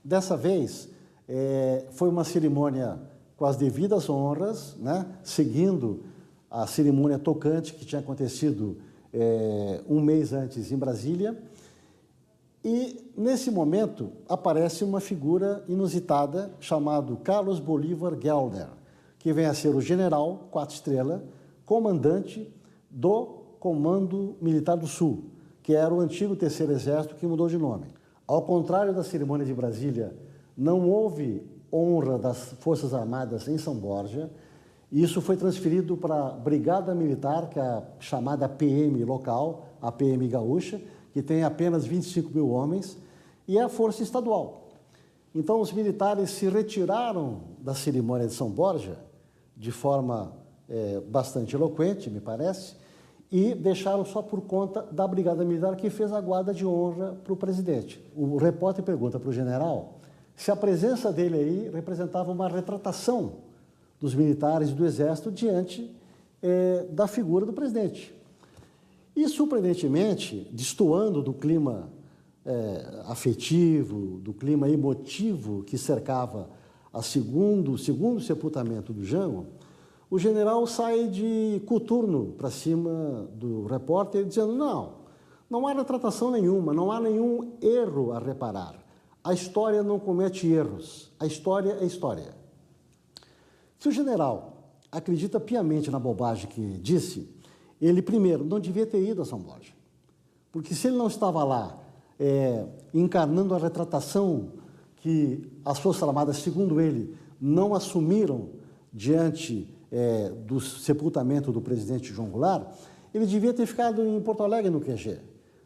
Dessa vez, foi uma cerimônia com as devidas honras, né? Seguindo a cerimônia tocante que tinha acontecido um mês antes em Brasília. E, nesse momento, aparece uma figura inusitada chamado Carlos Bolívar Gelder, que vem a ser o general, 4 estrelas, comandante do Comando Militar do Sul, que era o antigo Terceiro Exército que mudou de nome. Ao contrário da cerimônia de Brasília, não houve honra das Forças Armadas em São Borja. Isso foi transferido para a Brigada Militar, que é a chamada PM local, a PM gaúcha, que tem apenas 25 mil homens, e é a força estadual. Então, os militares se retiraram da cerimônia de São Borja, de forma bastante eloquente, me parece, e deixaram só por conta da Brigada Militar, que fez a guarda de honra para o presidente. O repórter pergunta para o general se a presença dele aí representava uma retratação dos militares e do Exército diante da figura do presidente. E, surpreendentemente, destoando do clima afetivo, do clima emotivo que cercava o segundo sepultamento do Jango, o general sai de coturno para cima do repórter, dizendo, não há retratação nenhuma, não há nenhum erro a reparar. A história não comete erros, a história é história. Se o general acredita piamente na bobagem que disse, ele, primeiro, não devia ter ido a São Borja, porque se ele não estava lá encarnando a retratação que as Forças Armadas, segundo ele, não assumiram diante do sepultamento do presidente João Goulart, ele devia ter ficado em Porto Alegre, no QG.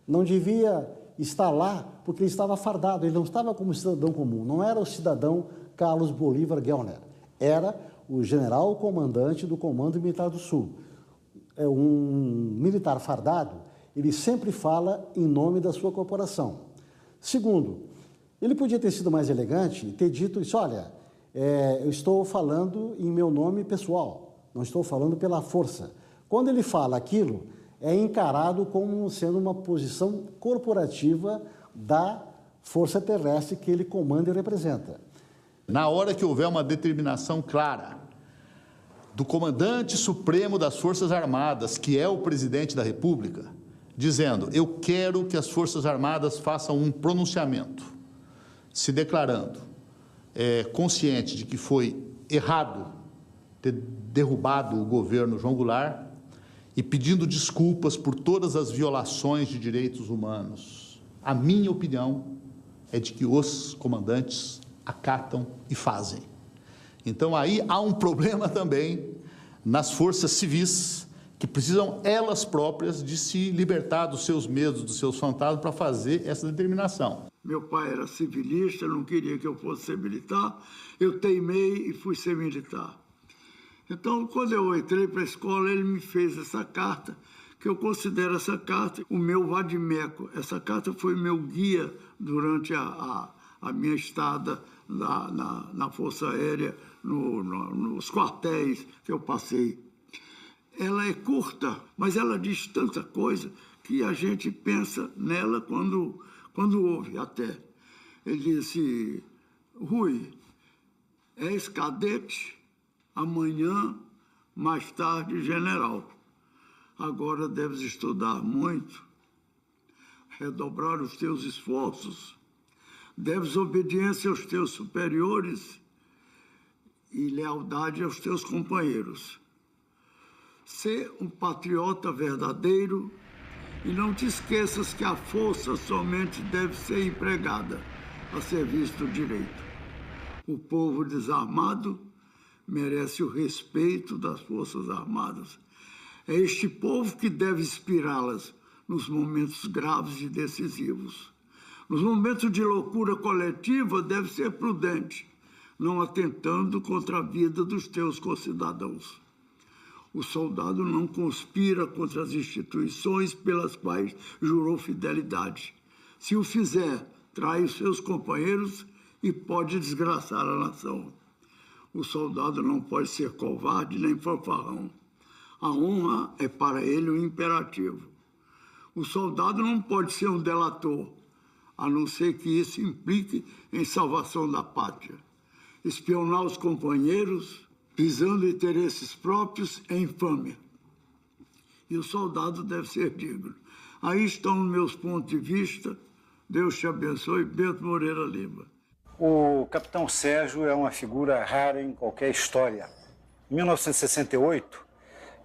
Não devia estar lá, porque ele estava fardado, ele não estava como cidadão comum, não era o cidadão Carlos Bolívar Gelder, era o general comandante do Comando Militar do Sul. Um militar fardado, ele sempre fala em nome da sua corporação. Segundo, ele podia ter sido mais elegante e ter dito isso, olha, eu estou falando em meu nome pessoal, não estou falando pela força. Quando ele fala aquilo, é encarado como sendo uma posição corporativa da força terrestre que ele comanda e representa. Na hora que houver uma determinação clara do comandante supremo das Forças Armadas, que é o presidente da República, dizendo: eu quero que as Forças Armadas façam um pronunciamento, se declarando consciente de que foi errado ter derrubado o governo João Goulart e pedindo desculpas por todas as violações de direitos humanos. A minha opinião é de que os comandantes acatam e fazem. Então, aí há um problema também nas forças civis, que precisam elas próprias de se libertar dos seus medos, dos seus fantasmas, para fazer essa determinação. Meu pai era civilista, não queria que eu fosse ser militar, eu teimei e fui ser militar. Então, quando eu entrei para a escola, ele me fez essa carta, que eu considero essa carta o meu vadimeco. Essa carta foi meu guia durante a minha estada na Força Aérea, nos quartéis que eu passei. Ela é curta, mas ela diz tanta coisa que a gente pensa nela quando ouve até. Ele disse: Rui, és cadete, amanhã, mais tarde, general. Agora deves estudar muito, redobrar os teus esforços, deves obediência aos teus superiores e lealdade aos teus companheiros. Sê um patriota verdadeiro e não te esqueças que a força somente deve ser empregada a serviço do direito. O povo desarmado merece o respeito das Forças Armadas. É este povo que deve inspirá-las nos momentos graves e decisivos. Nos momentos de loucura coletiva, deve ser prudente, não atentando contra a vida dos teus concidadãos. O soldado não conspira contra as instituições pelas quais jurou fidelidade. Se o fizer, trai os seus companheiros e pode desgraçar a nação. O soldado não pode ser covarde nem fanfarrão. A honra é para ele um imperativo. O soldado não pode ser um delator, a não ser que isso implique em salvação da pátria. Espionar os companheiros, visando interesses próprios, é infâmia. E o soldado deve ser digno. Aí estão os meus pontos de vista. Deus te abençoe. Bento Moreira Lima. O capitão Sérgio é uma figura rara em qualquer história. Em 1968,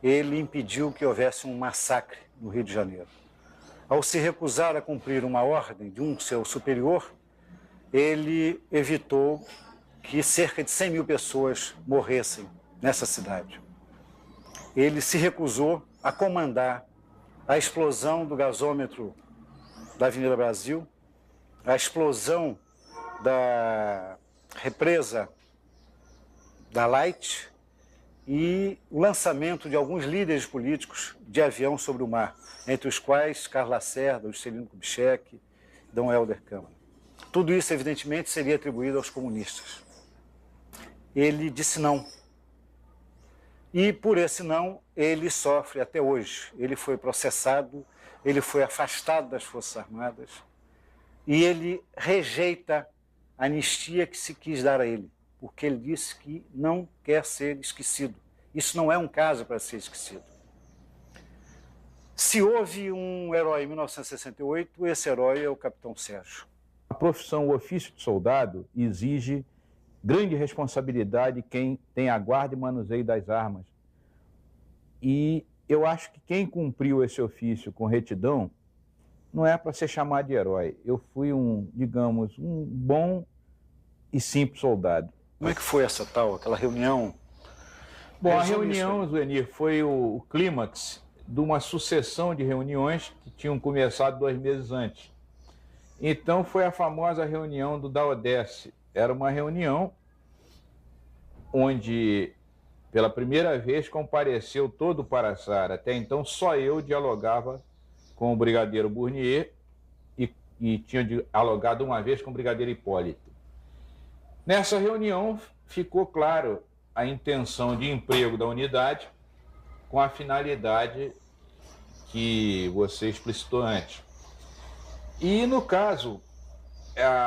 ele impediu que houvesse um massacre no Rio de Janeiro. Ao se recusar a cumprir uma ordem de um seu superior, ele evitou que cerca de 100 mil pessoas morressem nessa cidade. Ele se recusou a comandar a explosão do gasômetro da Avenida Brasil, a explosão da represa da Light e o lançamento de alguns líderes políticos de avião sobre o mar, entre os quais Carlos Lacerda, Juscelino Kubitschek, Dom Helder Câmara. Tudo isso, evidentemente, seria atribuído aos comunistas. Ele disse não. E, por esse não, ele sofre até hoje. Ele foi processado, ele foi afastado das Forças Armadas e ele rejeita a anistia que se quis dar a ele, porque ele disse que não quer ser esquecido. Isso não é um caso para ser esquecido. Se houve um herói em 1968, esse herói é o capitão Sérgio. A profissão, o ofício de soldado, exige grande responsabilidade de quem tem a guarda e manuseio das armas. E eu acho que quem cumpriu esse ofício com retidão não é para ser chamado de herói. Eu fui digamos, um bom e simples soldado. Como é que foi aquela reunião? Bom, a reunião, Zuenir, foi o clímax de uma sucessão de reuniões que tinham começado 2 meses antes. Então foi a famosa reunião do Daodesse. Era uma reunião onde, pela primeira vez, compareceu todo o Paraçara. Até então, só eu dialogava com o brigadeiro Bournier e tinha dialogado uma vez com o brigadeiro Hipólito. Nessa reunião, ficou claro a intenção de emprego da unidade com a finalidade que você explicitou antes. E, no caso,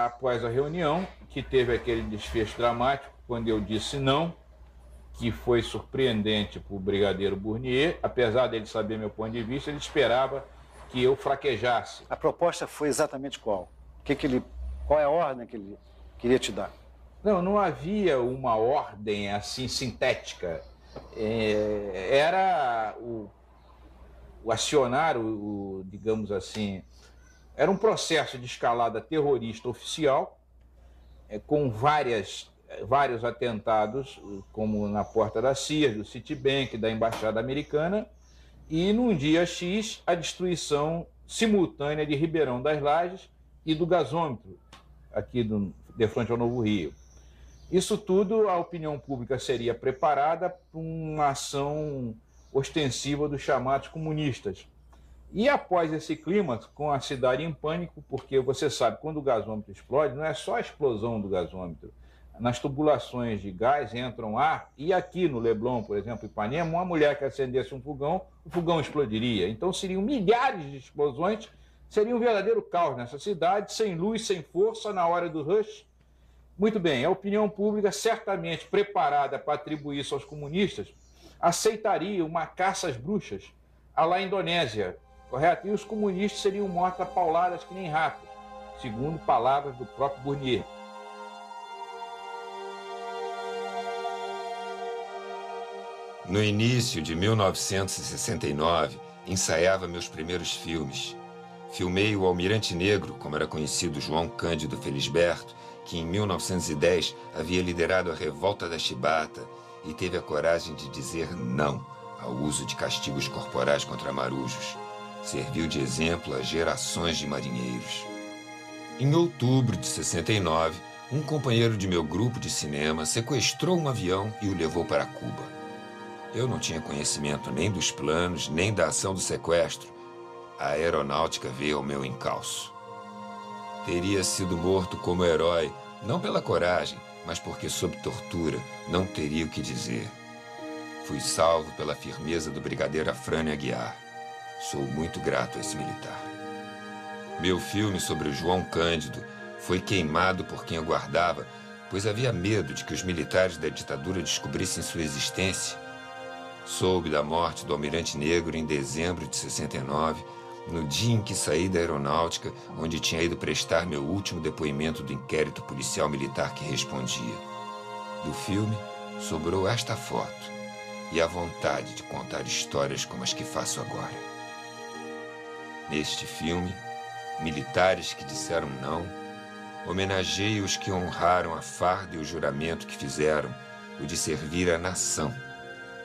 após a reunião, que teve aquele desfecho dramático, quando eu disse não, que foi surpreendente para o brigadeiro Burnier. Apesar dele saber meu ponto de vista, ele esperava que eu fraquejasse. A proposta foi exatamente qual? Qual é a ordem que ele queria te dar? Não havia uma ordem assim sintética. Era o acionar, digamos assim, era um processo de escalada terrorista oficial, com vários atentados, como na porta da CIA, do Citibank, da Embaixada Americana, e num dia X, a destruição simultânea de Ribeirão das Lajes e do gasômetro, aqui de frente ao Novo Rio. Isso tudo, a opinião pública seria preparada para uma ação ostensiva dos chamados comunistas. E após esse clima, com a cidade em pânico, porque você sabe, quando o gasômetro explode, não é só a explosão do gasômetro. Nas tubulações de gás entram ar, e aqui no Leblon, por exemplo, em Ipanema, uma mulher que acendesse um fogão, o fogão explodiria. Então seriam milhares de explosões, seria um verdadeiro caos nessa cidade, sem luz, sem força, na hora do rush. Muito bem, a opinião pública, certamente preparada para atribuir isso aos comunistas, aceitaria uma caça às bruxas à la Indonésia, correto? E os comunistas seriam mortos a pauladas que nem ratos, segundo palavras do próprio Burnier. No início de 1969, ensaiava meus primeiros filmes. Filmei o Almirante Negro, como era conhecido João Cândido Felisberto, que em 1910 havia liderado a revolta da Chibata e teve a coragem de dizer não ao uso de castigos corporais contra marujos. Serviu de exemplo a gerações de marinheiros. Em outubro de 69, um companheiro de meu grupo de cinema sequestrou um avião e o levou para Cuba. Eu não tinha conhecimento nem dos planos, nem da ação do sequestro. A aeronáutica veio ao meu encalço. Teria sido morto como herói, não pela coragem, mas porque, sob tortura, não teria o que dizer. Fui salvo pela firmeza do brigadeiro Afrânio Aguiar. Sou muito grato a esse militar. Meu filme sobre o João Cândido foi queimado por quem o guardava, pois havia medo de que os militares da ditadura descobrissem sua existência. Soube da morte do Almirante Negro em dezembro de 69, no dia em que saí da aeronáutica, onde tinha ido prestar meu último depoimento do inquérito policial militar que respondia. Do filme, sobrou esta foto e a vontade de contar histórias como as que faço agora. Neste filme, militares que disseram não, homenageio os que honraram a farda e o juramento que fizeram, o de servir a nação.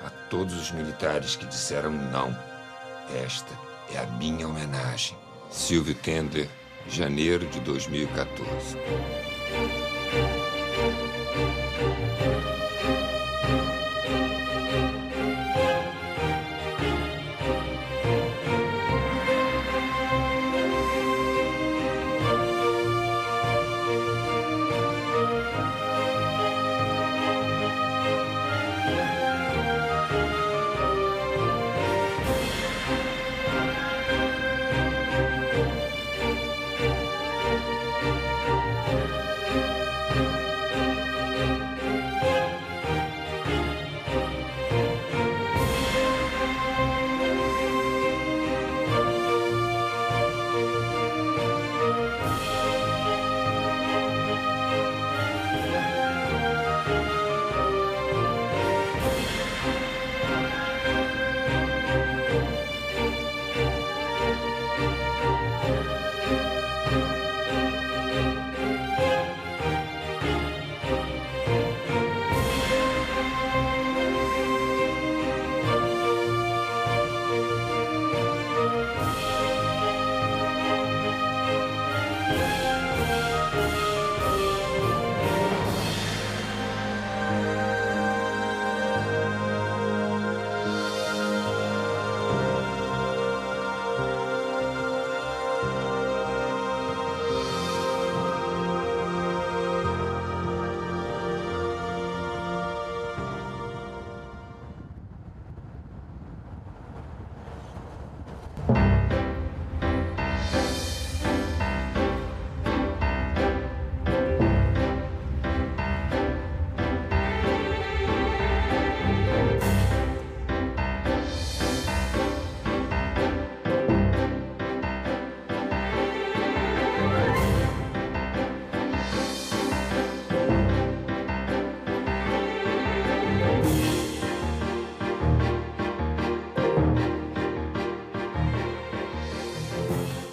A todos os militares que disseram não, esta é a minha homenagem. Silvio Tendler, janeiro de 2014.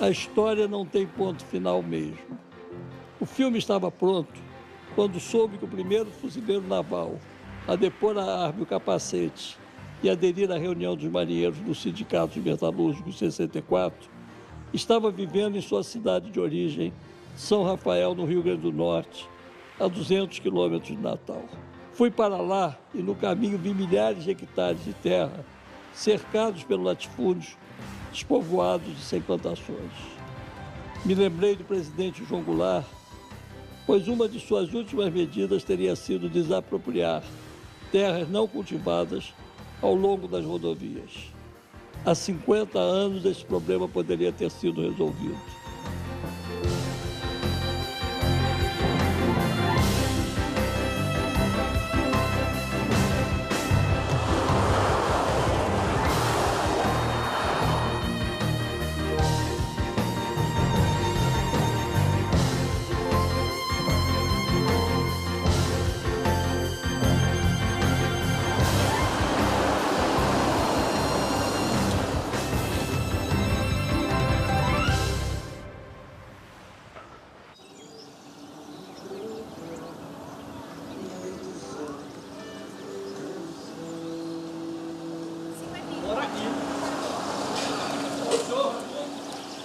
A história não tem ponto final mesmo. O filme estava pronto quando soube que o primeiro fuzileiro naval a depor a arma e o capacete e aderir à reunião dos marinheiros do Sindicato Metalúrgico 64 estava vivendo em sua cidade de origem, São Rafael, no Rio Grande do Norte, a 200 quilômetros de Natal. Fui para lá e no caminho vi milhares de hectares de terra cercados pelo latifúndio, despovoados e sem plantações. Me lembrei do presidente João Goulart, pois uma de suas últimas medidas teria sido desapropriar terras não cultivadas ao longo das rodovias. Há 50 anos esse problema poderia ter sido resolvido.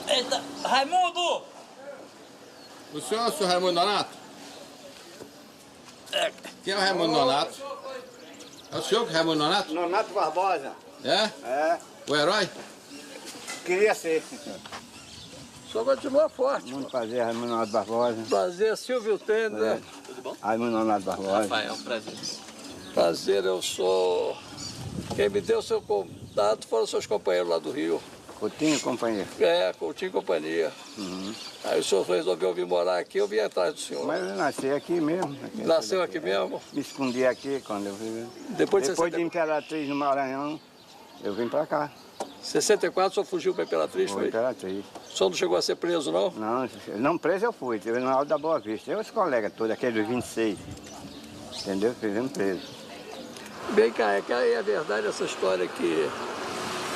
Eita, Raimundo! O senhor Raimundo Nonato? Quem é o Raimundo Nonato? É o senhor que é Raimundo Nonato? Nonato Barbosa. É? É. O herói? Queria ser. O senhor continua forte. Muito prazer, Raimundo Nonato Barbosa. Prazer, Silvio Tender. Tudo bom? Raimundo Nonato Barbosa. Rafael, prazer. Prazer, eu sou... Quem me deu seu contato foram seus companheiros lá do Rio. Coutinho e companhia. É, Coutinho e companhia. Aí o senhor resolveu vir morar aqui, eu vim atrás do senhor. Mas eu nasci aqui mesmo. Nasceu aqui mesmo? Me escondi aqui quando eu vim. Depois de Imperatriz no Maranhão, eu vim pra cá. 64 o senhor fugiu para Imperatriz, foi? Imperatriz. O senhor não chegou a ser preso, não? Não preso eu fui, tive no Alto da Boa Vista. Eu e os colegas todos, aqueles dos 26. Entendeu? Fizemos preso. Bem, cá, é verdade essa história que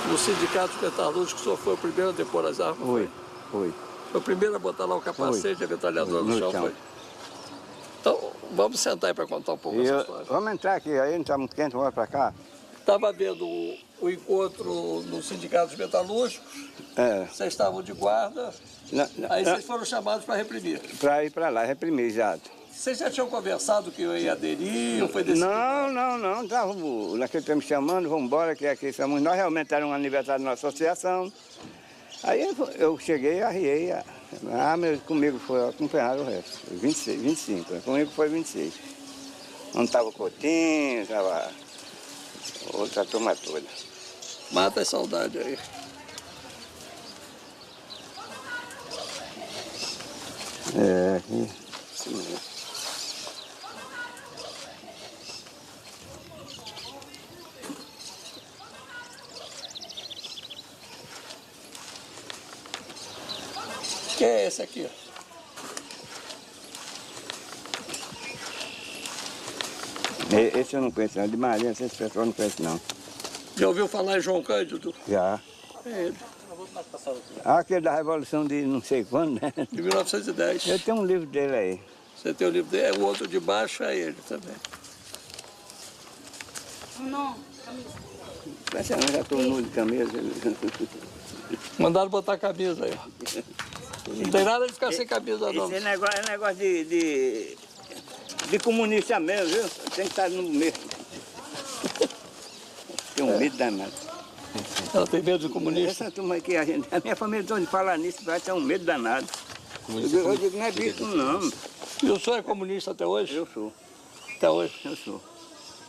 no Sindicato Metalúrgico o senhor foi o primeiro a depor as armas? Foi. Foi o primeiro a botar lá o capacete e a metralhadora no chão, foi? Então, vamos sentar aí para contar um pouco essa história. Vamos entrar aqui, aí não está muito quente, vamos para cá. Estava vendo o encontro no Sindicato Metalúrgicos, vocês estavam de guarda, aí vocês foram chamados para reprimir. Para ir para lá, reprimir, exato. Vocês já tinham conversado que eu ia aderir ou foi decidido? Não, estava naquele tempo chamando, vamos embora, que aqui estamos. Nós realmente era um aniversário da nossa associação. Aí eu cheguei e arriei. Mas comigo foi acompanhado o resto, 26, 25, comigo foi 26. Não estava o Coutinho, estava outra turma toda. Mata a saudade aí. Isso mesmo. Quem é esse aqui? Esse eu não conheço, não. De Maria, esse pessoal não conhece, não. Já ouviu falar em João Cândido? Já. É ele. Aquele da Revolução de não sei quando, né? De 1910. Eu tenho um livro dele aí. Você tem o livro dele? O outro de baixo é ele também. Não, camisa. Já estou nu de camisa. Mandaram botar a camisa aí. Não tem nada de ficar sem camisa, não. Esse é negócio de comunista mesmo, viu? Tem que estar no meio. Tem um medo danado. Ela tem medo de comunista? Essa turma aqui, a minha família toda fala nisso, vai ter um medo danado. Eu digo, não é bicho, não. E o senhor é comunista até hoje? Eu sou. Até hoje? Eu sou.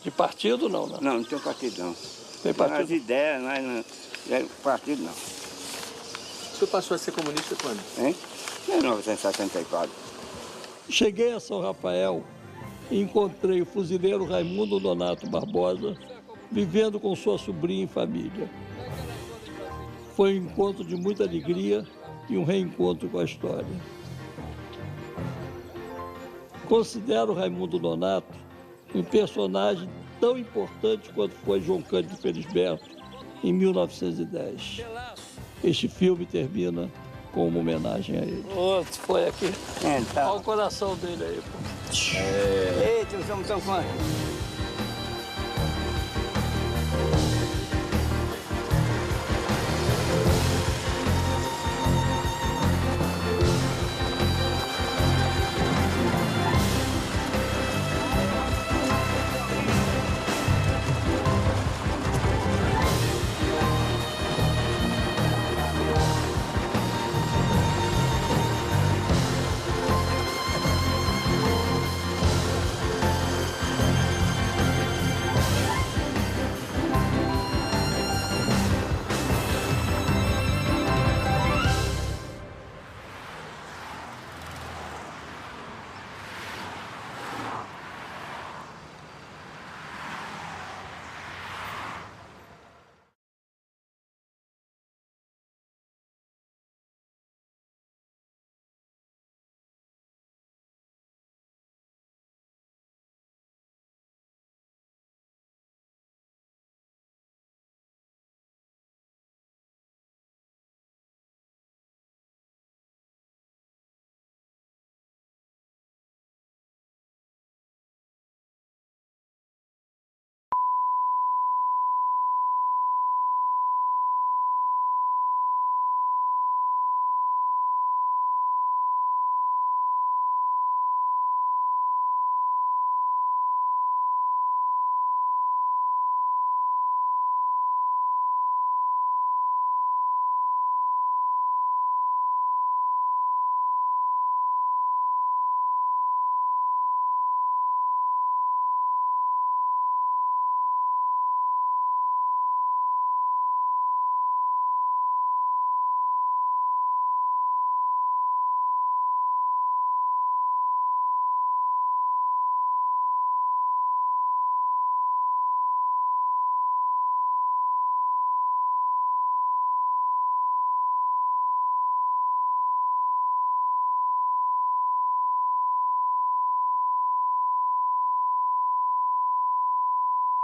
De partido, não? Não tenho partido, não. Tem partido? As ideias, mas não é partido, não. O senhor passou a ser comunista quando? Em 1974. Cheguei a São Rafael e encontrei o fuzileiro Raimundo Nonato Barbosa vivendo com sua sobrinha e família. Foi um encontro de muita alegria e um reencontro com a história. Considero Raimundo Nonato um personagem tão importante quanto foi João Cândido Felisberto em 1910. Este filme termina como homenagem a ele. Outro foi aqui. Olha o coração dele aí, pô. Eita, os homens estão com...